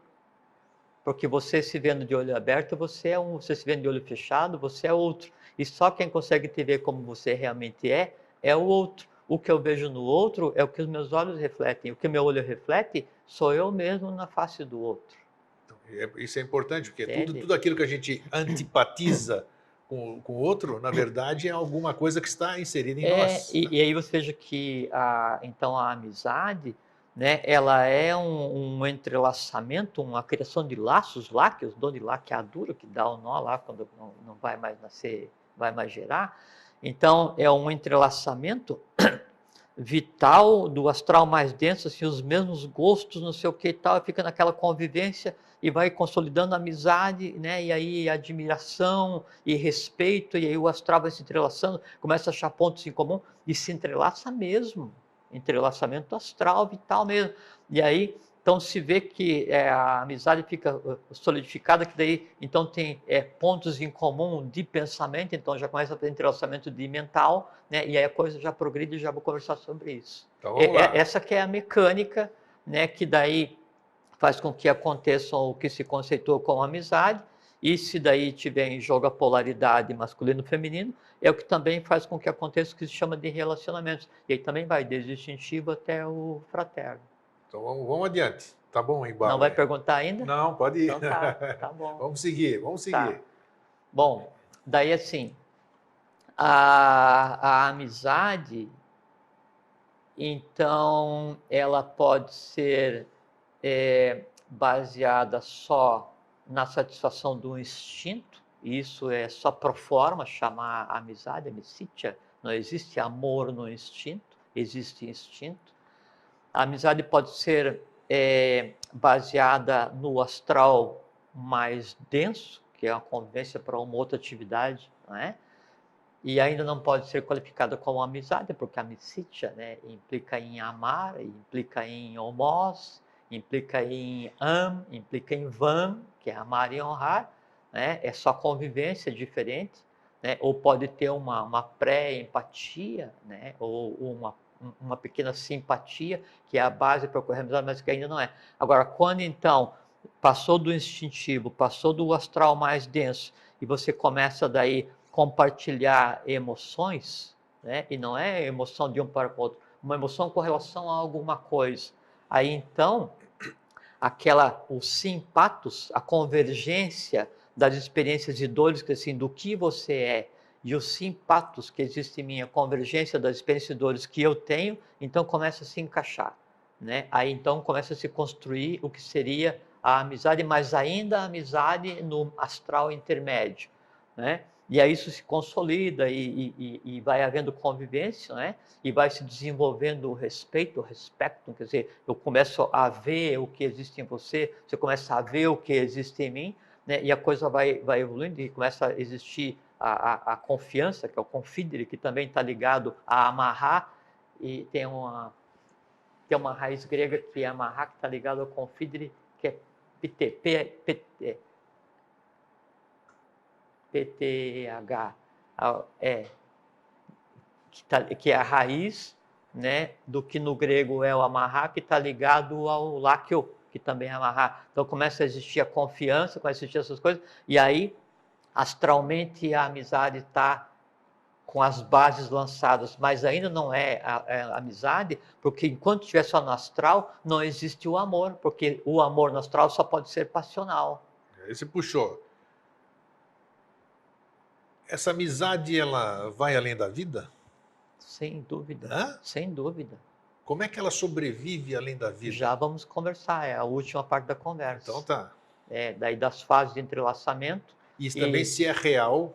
Porque você se vendo de olho aberto, você é um. Você se vendo de olho fechado, você é outro. E só quem consegue te ver como você realmente é o outro. O que eu vejo no outro é o que os meus olhos refletem. O que meu olho reflete sou eu mesmo na face do outro. Isso é importante, porque tudo aquilo que a gente antipatiza com o outro, na verdade, é alguma coisa que está inserida em nós. E aí você veja que então a amizade, né, ela é um entrelaçamento, uma criação de laços, láquios, dom de laqueadura, que dá o nó lá quando não vai mais nascer, vai mais gerar. Então é um entrelaçamento vital, do astral mais denso, assim, os mesmos gostos, não sei o que e tal, fica naquela convivência e vai consolidando a amizade, né? E aí admiração e respeito, e aí o astral vai se entrelaçando, começa a achar pontos em comum e se entrelaça mesmo, entrelaçamento astral, vital mesmo. E aí, então se vê que a amizade fica solidificada, que daí então tem pontos em comum de pensamento, então já começa a ter entrelaçamento de mental, né? E aí a coisa já progride e já vou conversar sobre isso. Então vamos lá. Essa que é a mecânica, né? Que daí faz com que aconteça o que se conceitou como amizade, e se daí tiver em jogo a polaridade masculino-feminino, é o que também faz com que aconteça o que se chama de relacionamentos. E aí também vai desde o instintivo até o fraterno. Então vamos adiante. Tá bom o embalo? Não vai perguntar ainda? Não, pode ir. Então tá bom. Vamos seguir, vamos seguir. Tá. Bom, daí assim, a amizade, então, ela pode ser baseada só na satisfação do instinto, e isso é só pro forma, chamar amizade, amicítia. Não existe amor no instinto, existe instinto. A amizade pode ser baseada no astral mais denso, que é a convivência para uma outra atividade, não é? E ainda não pode ser qualificada como amizade, porque a amicítia, né, implica em amar, implica em homós, implica em implica em van, que é amar e honrar, né? É só convivência diferente, né? Ou pode ter uma pré-empatia, né? Ou uma pequena simpatia, que é a base para ocorrer amizade, mas que ainda não é. Agora, quando então passou do instintivo, passou do astral mais denso, e você começa daí compartilhar emoções, né? E não é emoção de um para o outro, uma emoção com relação a alguma coisa. Aí então, os simpatos, a convergência das experiências e dores, que assim, do que você é, e os simpatos que existem em mim, a convergência das experiências e dores que eu tenho, então começa a se encaixar, né? Aí então começa a se construir o que seria a amizade, mas ainda a amizade no astral intermédio, né? E aí isso se consolida e vai havendo convivência, né? E vai se desenvolvendo o respeito, o respecto, quer dizer, eu começo a ver o que existe em você, você começa a ver o que existe em mim, né? E a coisa vai evoluindo e começa a existir a confiança, que é o confidere, que também está ligado a amarrar, e tem uma raiz grega que é amarrar, que está ligado ao confidere, que é PTH, que é a raiz, né, do que no grego é o amarrar, que está ligado ao láquio, que também é amarrar. Então começa a existir a confiança, começa a existir essas coisas, e aí astralmente a amizade está com as bases lançadas, mas ainda não é a amizade, porque enquanto estiver só no astral, não existe o amor, porque o amor no astral só pode ser passional. Aí você puxou. Essa amizade, ela vai além da vida? Sem dúvida. Hã? Sem dúvida. Como é que ela sobrevive além da vida? Já vamos conversar, é a última parte da conversa. Então tá. Daí das fases de entrelaçamento. Isso também se é real,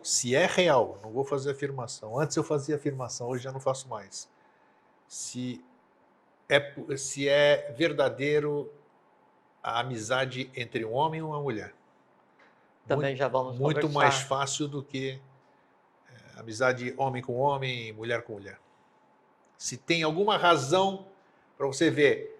não vou fazer afirmação. Antes eu fazia afirmação, hoje já não faço mais. Se é verdadeiro a amizade entre um homem e uma mulher. Também já vamos muito conversar. mais fácil do que amizade homem com homem, mulher com mulher. Se tem alguma razão para você ver,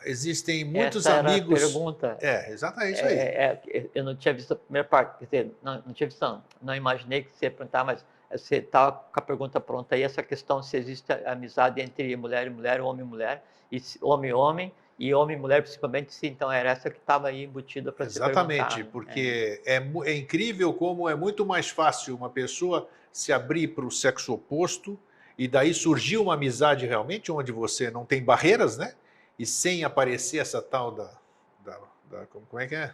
existem muitos Essa amigos. Era a pergunta. Exatamente isso aí. Eu não tinha visto a primeira parte, quer dizer, não tinha visto, não imaginei que você ia perguntar, mas você estava com a pergunta pronta aí, essa questão se existe amizade entre mulher e mulher, homem e mulher, e homem e homem, e homem e mulher principalmente, sim, então era essa que estava aí embutida para ser perguntada. Exatamente, porque é incrível como é muito mais fácil uma pessoa se abrir para o sexo oposto e daí surgir uma amizade realmente onde você não tem barreiras, né? E sem aparecer essa tal como é que é?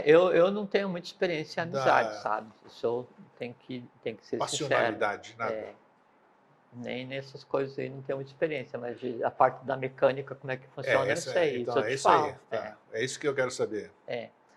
Eu não tenho muita experiência em amizade, sabe? Isso eu tenho que ser passionalidade, sincero. nada. Nem nessas coisas aí não tenho muita experiência, mas a parte da mecânica, como é que funciona, eu sei. Então, isso eu te isso falo. aí. É isso que eu quero saber.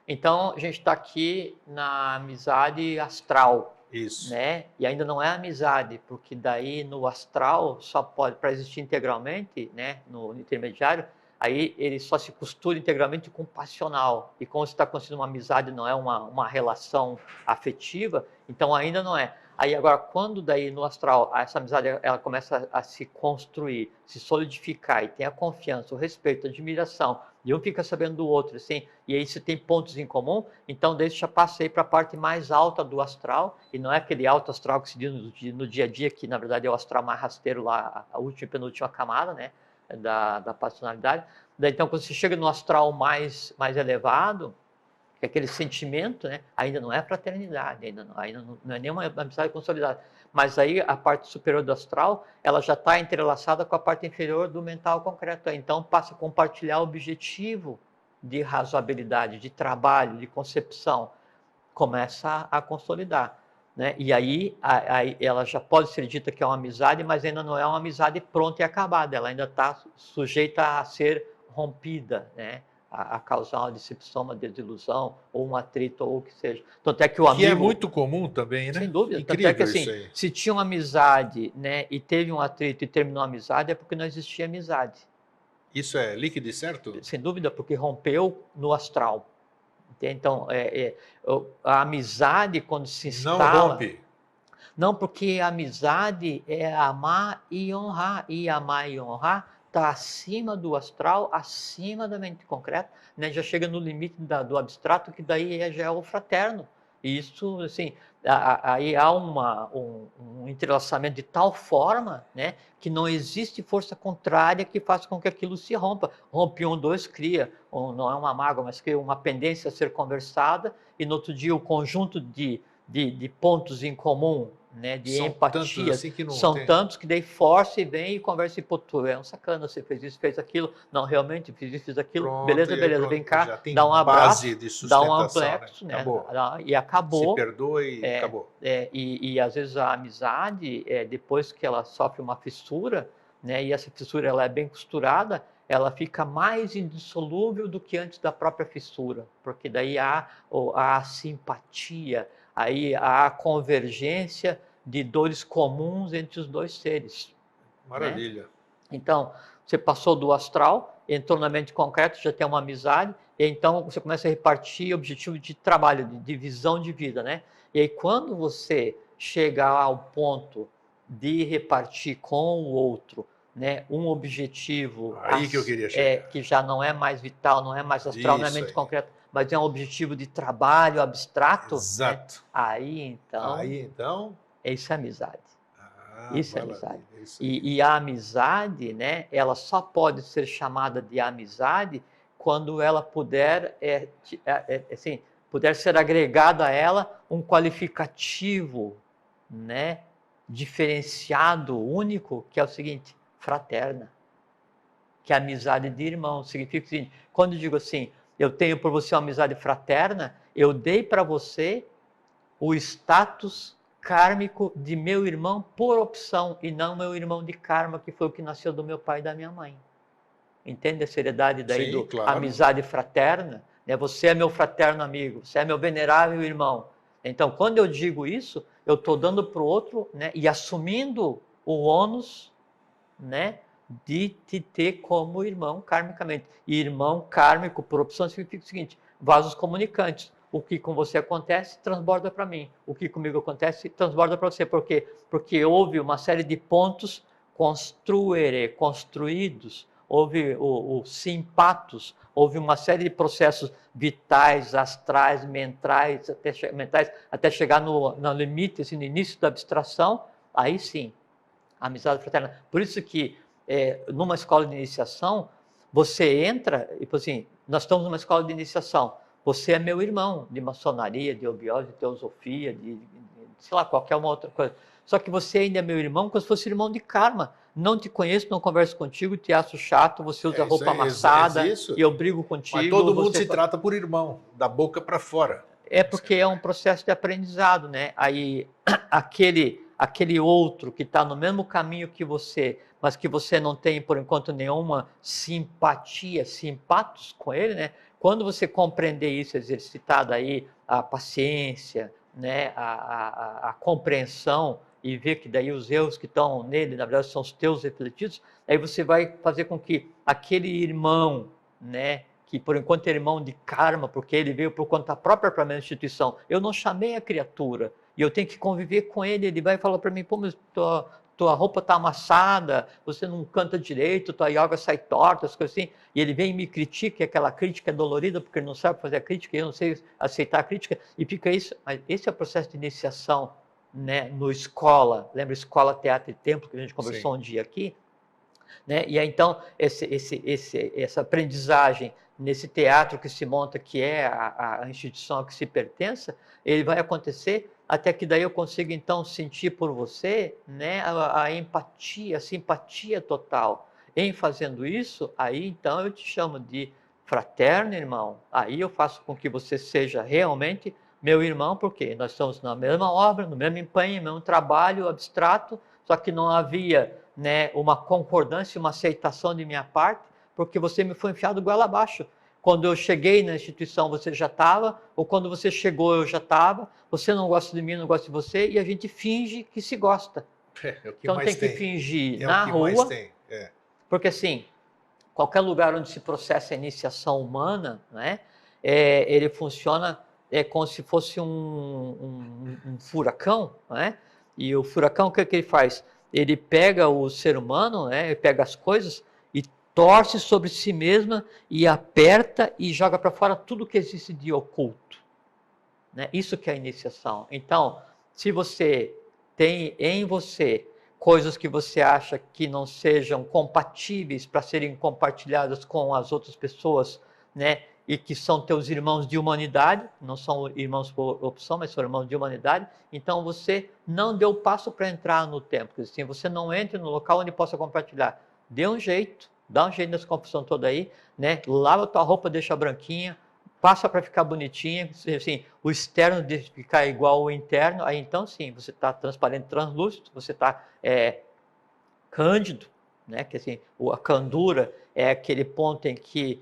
Então, a gente está aqui na amizade astral, Isso. né? E ainda não é amizade, porque daí no astral só pode, para existir integralmente, né? No intermediário, aí ele só se costura integralmente com o passional. E como você está construindo uma amizade, não é uma relação afetiva, então ainda não é. Aí agora, quando daí no astral essa amizade ela começa a se construir, se solidificar e tem a confiança, o respeito, a admiração, e um fica sabendo do outro, assim, e aí se tem pontos em comum, então daí já passei para a parte mais alta do astral, e não é aquele alto astral que se diz no dia a dia, que na verdade é o astral mais rasteiro lá, a última e penúltima camada, né, da personalidade. Daí, então, quando você chega no astral mais elevado, que aquele sentimento, né, ainda não é fraternidade, ainda não é nenhuma amizade consolidada, mas aí a parte superior do astral, ela já está entrelaçada com a parte inferior do mental concreto, então passa a compartilhar o objetivo de razoabilidade, de trabalho, de concepção, começa a consolidar, né? E aí ela já pode ser dita que é uma amizade, mas ainda não é uma amizade pronta e acabada, ela ainda está sujeita a ser rompida, né? A causar uma decepção, uma desilusão, ou um atrito, ou o que seja. Tanto é que o amigo... Que é muito comum também, né? Sem dúvida. Incrível tanto é que, assim, isso aí. se tinha uma amizade, né, e teve um atrito e terminou a amizade, é porque não existia amizade. Isso é líquido e certo? Sem dúvida, porque rompeu no astral. Então, a amizade, quando se instala... Não rompe. Não, porque a amizade é amar e honrar. E amar e honrar está acima do astral, acima da mente concreta, né? Já chega no limite do abstrato, que daí já é o fraterno. E isso, assim, aí há um entrelaçamento de tal forma, né, que não existe força contrária que faça com que aquilo se rompa. Rompe um, dois, cria, não é uma mágoa, mas cria uma pendência a ser conversada, e no outro dia o conjunto de pontos em comum, né, de São empatia, tantos assim que não são tem. tantos que daí força e vem e conversa e pô, tu é um sacana, você fez isso, fez aquilo, não, realmente fiz isso, fiz aquilo, Pronto, beleza, e aí beleza, pronto, vem cá, já tem dá um base abraço, de dá um sustentação, amplexo, né, Acabou. e acabou. Se perdoa e acabou. E às vezes a amizade, depois que ela sofre uma fissura, né, e essa fissura ela é bem costurada, ela fica mais indissolúvel do que antes da própria fissura, porque daí há a simpatia, aí há a convergência de dores comuns entre os dois seres. Maravilha. Né? Então, você passou do astral, entrou na mente concreta, já tem uma amizade, e então você começa a repartir objetivo de trabalho, de visão de vida, né? E aí quando você chega ao ponto de repartir com o outro, né, um objetivo Aí que eu queria chegar. que já não é mais vital, não é mais astral, não é mente concreta, mas é um objetivo de trabalho abstrato, Exato. Né? Aí então, isso é amizade. Isso é amizade. Isso e a amizade, né, ela só pode ser chamada de amizade quando ela puder, assim, puder ser agregada a ela um qualificativo, né, diferenciado, único, que é o seguinte, fraterna. Que é a amizade de irmão. Significa o seguinte, quando eu digo assim, eu tenho por você uma amizade fraterna, eu dei para você o status kármico de meu irmão por opção, e não meu irmão de karma, que foi o que nasceu do meu pai e da minha mãe. Entende a seriedade daí do claro. amizade fraterna? Né? Você é meu fraterno amigo, você é meu venerável irmão. Então, quando eu digo isso, eu estou dando para o outro, né, e assumindo o ônus, né, de te ter como irmão karmicamente. E irmão kármico, por opção, significa o seguinte, vasos comunicantes. O que com você acontece, transborda para mim. O que comigo acontece, transborda para você. Por quê? Porque houve uma série de pontos construídos, houve os simpatos, houve uma série de processos vitais, astrais, mentais, até chegar no limite, assim, no início da abstração, aí sim, a amizade fraterna. Por isso que numa escola de iniciação, você entra e fala assim, nós estamos numa escola de iniciação, você é meu irmão de maçonaria, de obiose, de teosofia, de sei lá, qualquer uma outra coisa. Só que você ainda é meu irmão como se fosse irmão de karma. Não te conheço, não converso contigo, te acho chato, você usa roupa amassada e eu brigo contigo. Mas todo mundo se trata por irmão, da boca para fora. É porque é um processo de aprendizado, né? Aí aquele outro que está no mesmo caminho que você, mas que você não tem, por enquanto, nenhuma simpatia, simpatos com ele, né? Quando você compreender isso, exercitar daí a paciência, né, a compreensão e ver que daí os erros que estão nele, na verdade, são os teus refletidos, aí você vai fazer com que aquele irmão, né, que por enquanto é irmão de karma, porque ele veio por conta própria para a minha instituição, eu não chamei a criatura, e eu tenho que conviver com ele, ele vai falar para mim, pô, mas tua roupa está amassada, você não canta direito, tua yoga sai torta, as coisas assim, e ele vem e me critica, e aquela crítica é dolorida, porque ele não sabe fazer a crítica, e eu não sei aceitar a crítica, e fica isso, mas esse é o processo de iniciação, né, no escola, lembra escola, teatro e templo, que a gente conversou um dia aqui, né? E aí, então, essa aprendizagem nesse teatro que se monta, que é a instituição a que se pertença, ele vai acontecer até que daí eu consiga, então, sentir por você, né, a empatia, a simpatia total. Em fazendo isso, aí, então, eu te chamo de fraterno irmão. Aí eu faço com que você seja realmente meu irmão, porque nós estamos na mesma obra, no mesmo empenho, no mesmo trabalho abstrato, só que não havia, né, uma concordância, uma aceitação de minha parte, porque você me foi enfiado goela abaixo. Quando eu cheguei na instituição, você já estava, ou quando você chegou, eu já estava, você não gosta de mim, não gosta de você, e a gente finge que se gosta. É o que então mais tem que fingir É na o que rua, mais tem. porque assim, qualquer lugar onde se processa a iniciação humana, né, ele funciona como se fosse um furacão, né? E o furacão, o que ele faz? Ele pega o ser humano, né, ele pega as coisas e torce sobre si mesma e aperta e joga para fora tudo que existe de oculto, né? Isso que é a iniciação. Então, se você tem em você coisas que você acha que não sejam compatíveis para serem compartilhadas com as outras pessoas, né? E que são teus irmãos de humanidade, não são irmãos por opção, mas são irmãos de humanidade, então você não deu passo para entrar no templo. Assim, você não entra no local onde possa compartilhar. Dê um jeito, dá um jeito nessa confusão toda aí, né? Lava tua roupa, deixa branquinha, passa para ficar bonitinha, assim, o externo de ficar igual ao interno, aí então sim, você está transparente, translúcido, você está cândido, né? Que assim, a candura é aquele ponto em que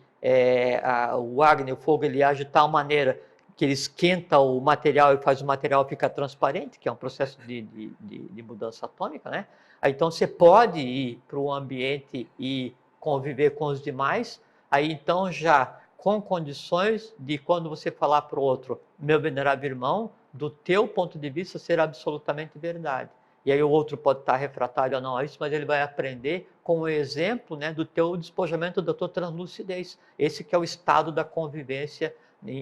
o Agni, o fogo, ele age de tal maneira que ele esquenta o material e faz o material ficar transparente, que é um processo de mudança atômica, né? Aí, então você pode ir para o ambiente e conviver com os demais, aí então já com condições de quando você falar para o outro, meu venerável irmão, do teu ponto de vista ser absolutamente verdade. E aí o outro pode estar refratário ou não a isso, mas ele vai aprender com o exemplo, né, do teu despojamento, da tua translucidez. Esse que é o estado da convivência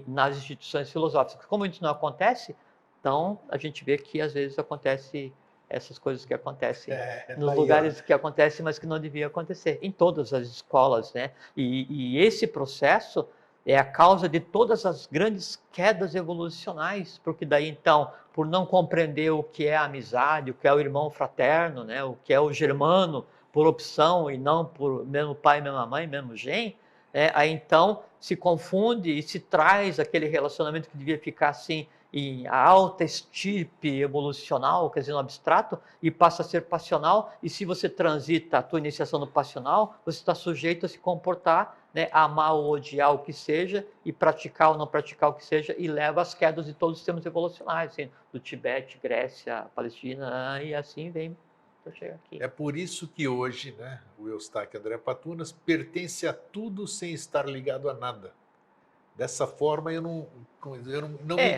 nas instituições filosóficas. Como isso não acontece, então a gente vê que às vezes acontece essas coisas que acontecem nos lugares que acontecem, mas que não devia acontecer, em todas as escolas, né? E esse processo é a causa de todas as grandes quedas evolucionais, porque daí então, por não compreender o que é a amizade, o que é o irmão fraterno, né? O que é o germano, por opção e não por mesmo pai, mesma mãe, mesmo gen, aí então se confunde e se traz aquele relacionamento que devia ficar assim em alta estirpe evolucional, quer dizer, no abstrato, e passa a ser passional, e se você transita a tua iniciação no passional, você está sujeito a se comportar, né, amar ou odiar o que seja, e praticar ou não praticar o que seja, e leva às quedas de todos os sistemas evolucionários, assim, do Tibete, Grécia, Palestina, e assim vem para chegar aqui. É por isso que hoje, né, o Eustáquio André Patunas pertence a tudo sem estar ligado a nada. Dessa forma, eu não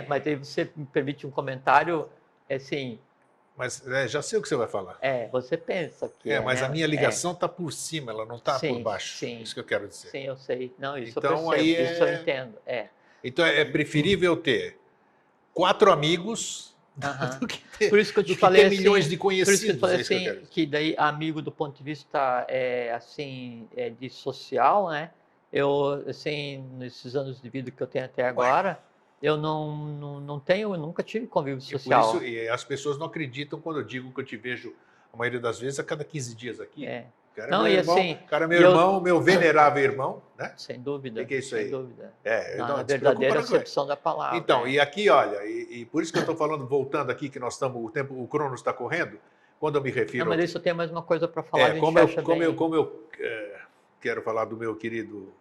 mas aí você me permite um comentário, assim... Mas já sei o que você vai falar. Você pensa que mas né? a minha ligação está por cima, ela não está por baixo. Sim, Isso que eu quero dizer. Sim, eu sei. Não, isso então, eu percebo, isso eu entendo. Então é preferível ter 4 amigos do que ter, por isso que eu te falei assim, milhões de conhecidos. Por isso que eu falei assim, que daí amigo do ponto de vista assim, de social, né? Eu, assim, nesses anos de vida que eu tenho até agora, eu não tenho, eu nunca tive convívio social. Por isso, e as pessoas não acreditam quando eu digo que eu te vejo, a maioria das vezes, a cada 15 dias aqui. Cara, não, meu e irmão, assim, cara, meu irmão, meu venerável irmão, né? Sem dúvida. O que é isso aí? Sem dúvida. Não, a verdadeira acepção da palavra. Então, e aqui, olha, e por isso que eu estou falando, voltando aqui, que nós estamos, o crono está correndo, quando eu me refiro... Não, mas isso eu tenho mais uma coisa para falar, como eu quero falar do meu querido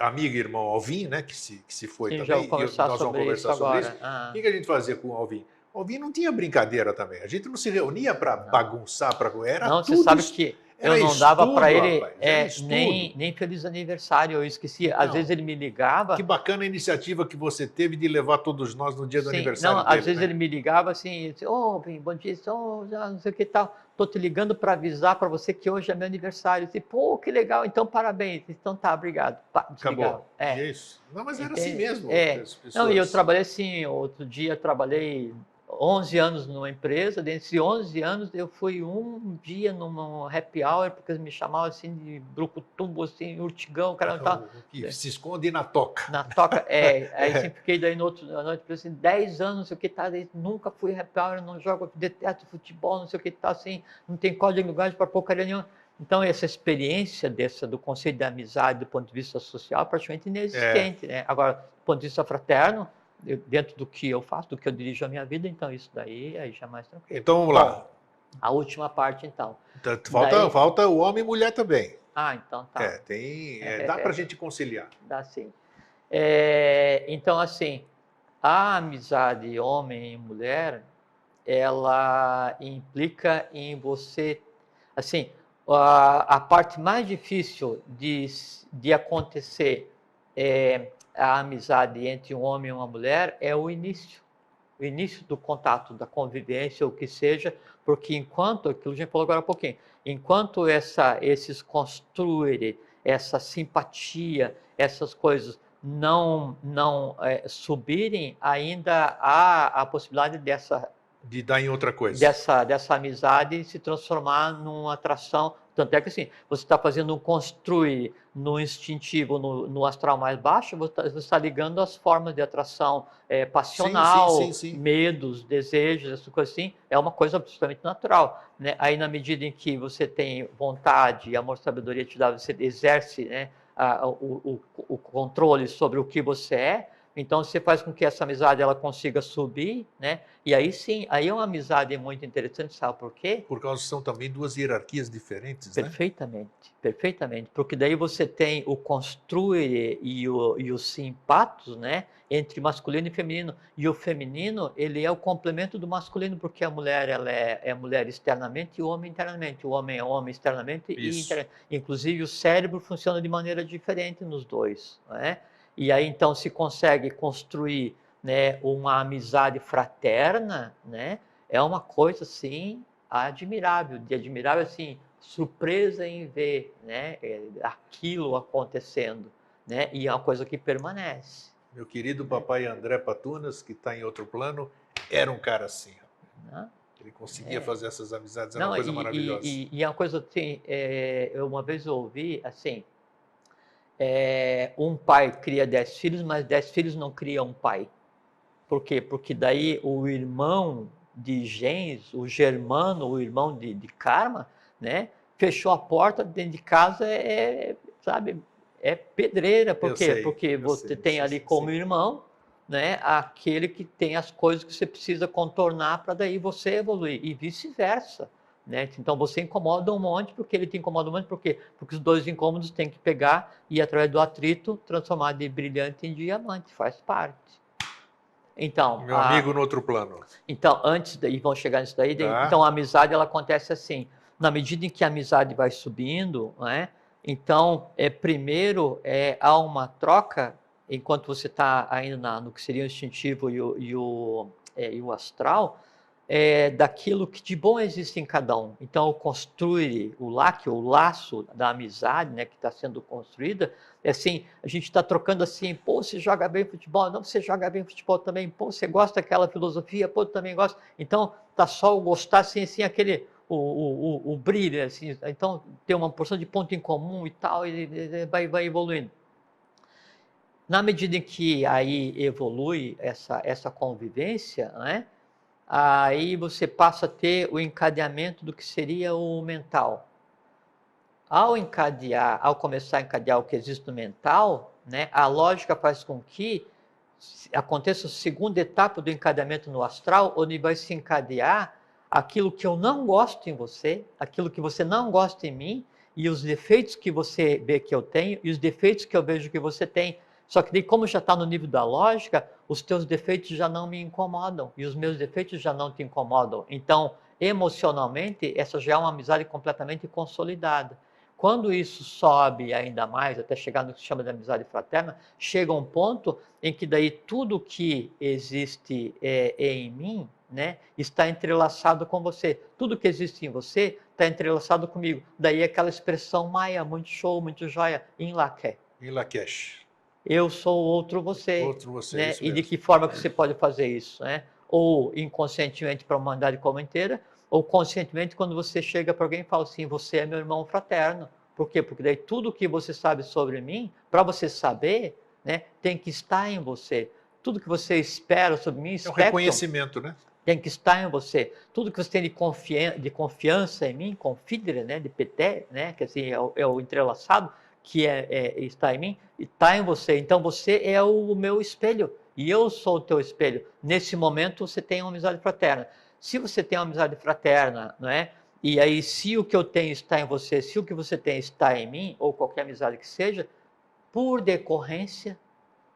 amigo e irmão Alvin, né, que se foi Sim, também, já vou e conversar nós vamos sobre isso conversar sobre isso. agora. Ah, O que a gente fazia com o Alvin? O Alvin não tinha brincadeira também. A gente não se reunia para não. bagunçar, era Não, você tudo, sabe que eu era não dava para estudo, ele rapaz, era estudo. nem feliz aniversário, eu esquecia. Às Não. vezes ele me ligava. Que bacana a iniciativa que você teve de levar todos nós no dia do Sim, aniversário não, dele. às vezes né? ele me ligava assim, disse, ô, Vim, bom dia, não sei o que tal, tô te ligando para avisar para você que hoje é meu aniversário. Eu disse, pô, que legal, então parabéns. Então tá, obrigado. Pá, desligava. Acabou. Isso. Não, mas era assim Entende? mesmo. As Não, e eu pessoas... trabalhei assim, outro dia trabalhei 11 anos numa empresa, desses 11 anos eu fui um dia numa happy hour, porque eles me chamavam assim de brucutumbo, assim, urtigão, caramba, tal. O que se esconde na toca. Na toca, aí sempre fiquei daí no outro, na noite, assim, 10 anos, não sei o que tá, nunca fui happy hour, não jogo, detesto futebol, não sei o que tá, assim, não tem código de linguagem para porcaria nenhuma. Então, essa experiência do conceito de amizade, do ponto de vista social, é praticamente inexistente, né? Agora, do ponto de vista fraterno, dentro do que eu faço, do que eu dirijo a minha vida, então isso daí aí já é mais tranquilo. Então vamos lá. Bom, a última parte, então. Falta o homem e mulher também. Ah, então tá. Dá para a gente conciliar. Dá sim. Então, assim, a amizade homem e mulher, ela implica em você, assim, a parte mais difícil de acontecer a amizade entre um homem e uma mulher é o início do contato, da convivência, o que seja, porque enquanto, aquilo que a gente falou agora há pouquinho, enquanto esses construírem essa simpatia, essas coisas não subirem, ainda há a possibilidade de dar em outra coisa. Dessa amizade se transformar numa atração. Tanto é que assim, você está fazendo um construir no instintivo, no astral mais baixo, você está ligando as formas de atração passional, sim. medos, desejos, essas coisas assim, é uma coisa absolutamente natural. Né? Aí, na medida em que você tem vontade, amor, sabedoria te dá, você exerce, né, o controle sobre o que você é, então você faz com que essa amizade ela consiga subir, né? E aí sim, aí é uma amizade muito interessante, sabe por quê? Por causa que são também duas hierarquias diferentes, perfeitamente, né? Perfeitamente, porque daí você tem o construir e os simpatos, né? Entre masculino e feminino. E o feminino, ele é o complemento do masculino, porque a mulher ela é mulher externamente e o homem internamente. O homem é homem externamente e internamente. Inclusive o cérebro funciona de maneira diferente nos dois, né? E aí então se consegue construir, né, uma amizade fraterna, né? É uma coisa assim admirável, assim, surpresa em ver, né, aquilo acontecendo, né? E é uma coisa que permanece. Meu querido papai André Patunas, que está em outro plano, era um cara assim. Né? Ele conseguia fazer essas amizades, era Não, uma coisa maravilhosa. E é uma coisa assim, eu uma vez ouvi assim, um pai cria 10 filhos, mas 10 filhos não criam um pai. Por quê? Porque daí o irmão de genes, o germano, o irmão de karma, né? Fechou a porta dentro de casa, sabe, é pedreira. Por quê? Porque você tem ali como irmão, né, aquele que tem as coisas que você precisa contornar para daí você evoluir, e vice-versa. Né? Então você incomoda um monte porque ele te incomoda um monte, por quê? Porque os dois incômodos têm que pegar e, através do atrito, transformar de brilhante em diamante, faz parte. Então, meu amigo no outro plano. Então, antes daí, vão chegar nisso daí, então a amizade ela acontece assim, na medida em que a amizade vai subindo, né? Então, primeiro há uma troca, enquanto você está ainda no que seria o instintivo e o astral, daquilo que de bom existe em cada um. Então, construir o laço da amizade, né, que está sendo construída, assim, a gente está trocando assim, pô, você joga bem futebol, não, você joga bem futebol também, pô, você gosta daquela filosofia, pô, também gosta. Então, tá só o gostar, assim, aquele, o brilho, assim, então tem uma porção de ponto em comum e tal, e vai evoluindo. Na medida em que aí evolui essa convivência, né, aí você passa a ter o encadeamento do que seria o mental. Ao começar a encadear o que existe no mental, né, a lógica faz com que aconteça a segunda etapa do encadeamento no astral, onde vai se encadear aquilo que eu não gosto em você, aquilo que você não gosta em mim, e os defeitos que você vê que eu tenho e os defeitos que eu vejo que você tem. Só que daí, como já está no nível da lógica, os teus defeitos já não me incomodam e os meus defeitos já não te incomodam. Então, emocionalmente, essa já é uma amizade completamente consolidada. Quando isso sobe ainda mais, até chegar no que se chama de amizade fraterna, chega um ponto em que daí tudo que existe em mim, né, está entrelaçado com você. Tudo que existe em você está entrelaçado comigo. Daí aquela expressão maia, muito show, muito joia, em Laké. Em Lakesh. Eu sou outro você. Outro você, né? isso E mesmo. de que forma que você pode fazer isso? Né? Ou inconscientemente para a humanidade como inteira, ou conscientemente quando você chega para alguém e fala assim, você é meu irmão fraterno. Por quê? Porque daí tudo que você sabe sobre mim, para você saber, né, tem que estar em você. Tudo que você espera sobre mim, É um reconhecimento, né? tem que estar em você. Tudo que você tem de confiança em mim, confidere, né, de PT, né, que assim, é o entrelaçado, que está em mim, está em você. Então você é o meu espelho e eu sou o teu espelho. Nesse momento você tem uma amizade fraterna. Se você tem uma amizade fraterna, não é? E aí, se o que eu tenho está em você, se o que você tem está em mim, ou qualquer amizade que seja, por decorrência,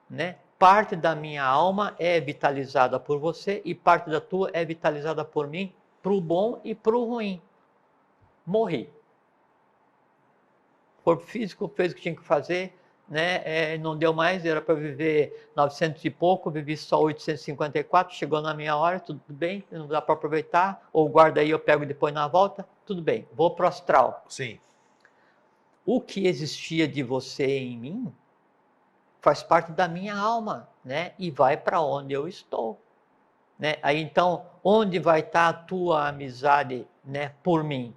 né? Parte da minha alma é vitalizada por você e parte da tua é vitalizada por mim, para o bom e para o ruim. Morri. O corpo físico fez o que tinha que fazer, né? Não deu mais, era para viver 900 e pouco, vivi só 854, chegou na minha hora, tudo bem, não dá para aproveitar, ou guarda aí, eu pego depois na volta, tudo bem, vou para o astral. Sim. O que existia de você em mim faz parte da minha alma, né? E vai para onde eu estou, né? Aí então, onde vai estar a tua amizade, né, por mim?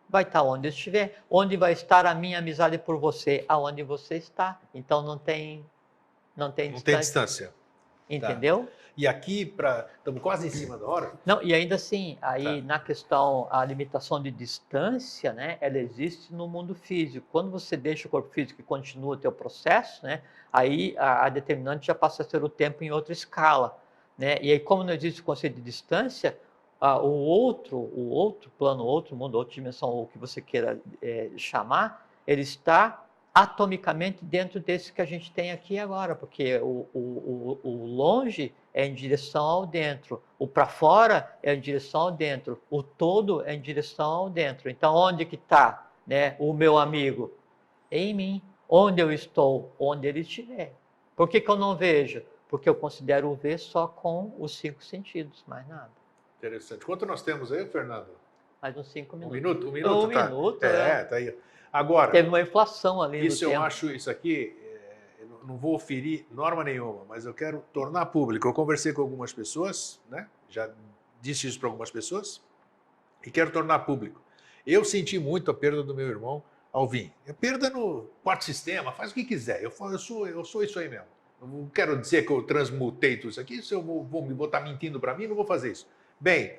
Vai estar onde eu estiver. Onde vai estar a minha amizade por você? Aonde você está. Então não tem Distância. Entendeu? Tá. E aqui, estamos quase em cima da hora. Não, e ainda assim, aí na questão, a limitação de distância, né, ela existe no mundo físico. Quando você deixa o corpo físico e continua o teu processo, né, aí a determinante já passa a ser o tempo em outra escala, né? E aí, como não existe o conceito de distância, o outro plano, outro mundo, outra dimensão, ou o que você queira chamar, ele está atomicamente dentro desse que a gente tem aqui agora, porque o longe é em direção ao dentro, o para fora é em direção ao dentro, o todo é em direção ao dentro. Então, onde que está, né, o meu amigo? Em mim. Onde eu estou? Onde ele estiver. Por que eu não vejo? Porque eu considero o ver só com os 5 sentidos, mais nada. Interessante. Quanto nós temos aí, Fernando? Mais uns 5 minutos. Um minuto? Um minuto, tá. Minuto, tá aí. Agora, teve uma inflação ali isso no eu tempo. acho, isso aqui, eu não vou ferir norma nenhuma, mas eu quero tornar público. Eu conversei com algumas pessoas, né? Já disse isso para algumas pessoas, e quero tornar público. Eu senti muito a perda do meu irmão Alvin. A perda no quarto sistema, faz o que quiser. Eu sou isso aí mesmo. Não quero dizer que eu transmutei tudo isso aqui, se eu vou estar mentindo para mim, não vou fazer isso. Bem,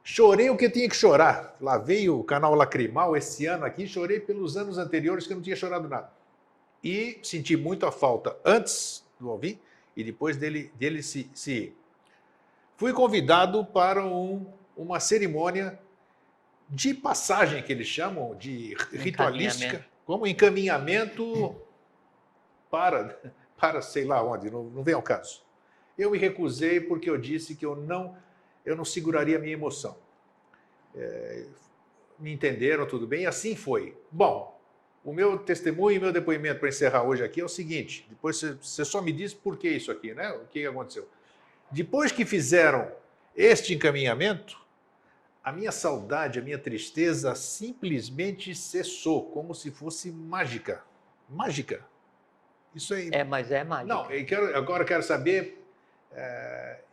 chorei o que tinha que chorar. Lá veio o canal Lacrimal esse ano aqui, chorei pelos anos anteriores que eu não tinha chorado nada. E senti muito a falta antes do Alvin e depois dele se... Fui convidado para uma cerimônia de passagem, que eles chamam, de ritualística, como encaminhamento para sei lá onde, não vem ao caso. Eu me recusei porque eu disse que eu não seguraria a minha emoção. Me entenderam, tudo bem, e assim foi. Bom, o meu testemunho e meu depoimento para encerrar hoje aqui é o seguinte, depois você só me diz por que isso aqui, né? O que aconteceu. Depois que fizeram este encaminhamento, a minha saudade, a minha tristeza simplesmente cessou, como se fosse mágica. Mágica. Isso aí. Mas é mágica. Não, agora eu quero saber,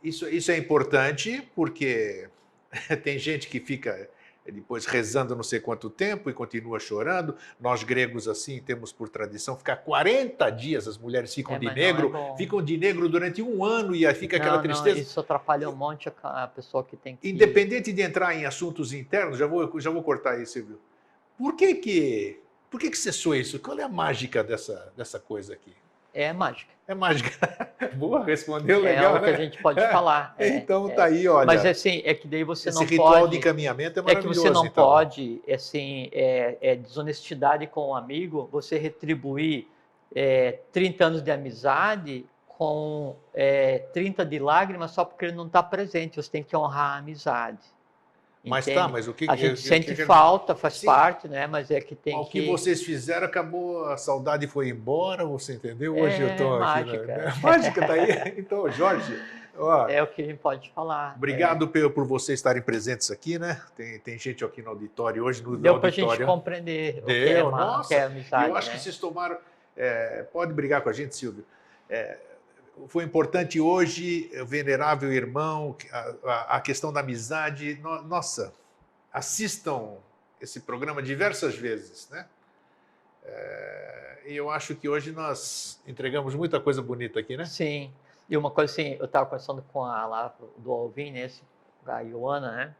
isso é importante, porque tem gente que fica depois rezando não sei quanto tempo e continua chorando. Nós gregos, assim, temos por tradição ficar 40 dias, as mulheres ficam de negro, ficam de negro durante 1 ano e aí fica aquela tristeza. Não, isso atrapalha um monte a pessoa que tem que... Independente de entrar em assuntos internos, já vou cortar aí, Silvio. Por que cessou isso? Qual é a mágica dessa coisa aqui? É mágica. É mágica. Boa, respondeu É legal, algo que a né? gente pode falar. Então tá aí, olha. Mas assim, é que daí você Esse não ritual de pode. encaminhamento é É que você maravilhoso, não então. pode, assim, desonestidade com um amigo, você retribuir 30 anos de amizade com 30 de lágrimas só porque ele não está presente. Você tem que honrar a amizade. Mas tá, Entende? mas o que A gente eu sente quero... falta, faz Sim, parte, né? Mas é que tem o que que. vocês fizeram acabou, a saudade foi embora, você entendeu? Hoje eu É estou aqui mágica. mágica tá aí. Então, Jorge, ó, É o que a gente pode falar. obrigado por vocês estarem presentes aqui, né? Tem gente aqui no auditório hoje, no Deu para a gente auditório. compreender Deu, o que é nossa. E eu amizade, acho que né? vocês tomaram. Pode brigar com a gente, Silvio. Foi importante hoje, venerável irmão, a questão da amizade. Nossa, assistam esse programa diversas vezes, né? E eu acho que hoje nós entregamos muita coisa bonita aqui, né? Sim. E uma coisa assim, eu estava conversando com a lá do Alvin, né? A Ioana, né?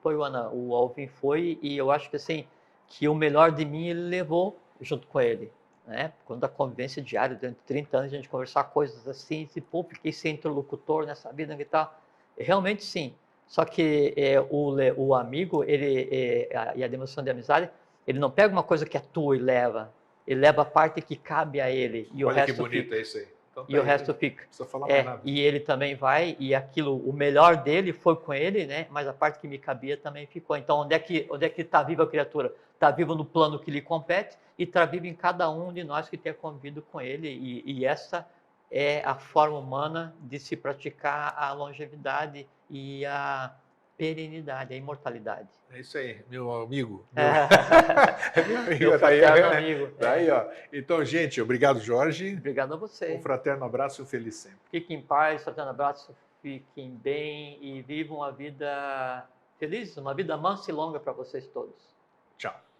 Ioana, o Alvin foi e eu acho que assim, que o melhor de mim ele levou junto com ele, né? Quando a convivência diária, durante 30 anos, a gente conversar coisas assim, e pô, fiquei sem interlocutor nessa vida e tal. Realmente sim. Só que o amigo, e a demonstração de amizade, ele não pega uma coisa que é tua e leva. Ele leva a parte que cabe a ele e o Olha que resto bonito fica. é isso aí. Então, tá E o aí, resto não fica. precisa falar mais nada. E ele também vai, e aquilo, o melhor dele foi com ele, né? Mas a parte que me cabia também ficou. Então, onde é que está viva a criatura? Está viva no plano que lhe compete e está viva em cada um de nós que tem convivido com ele. E essa é a forma humana de se praticar a longevidade e a perenidade, a imortalidade. É isso aí, meu amigo. Meu amigo, Meu tá aí. fraterno amigo. Tá aí, ó. Então, gente, obrigado, Jorge. Obrigado a você. Um fraterno abraço e um feliz sempre. Fiquem em paz, fraterno abraço, fiquem bem e vivam uma vida feliz, uma vida mansa e longa para vocês todos. Tchau.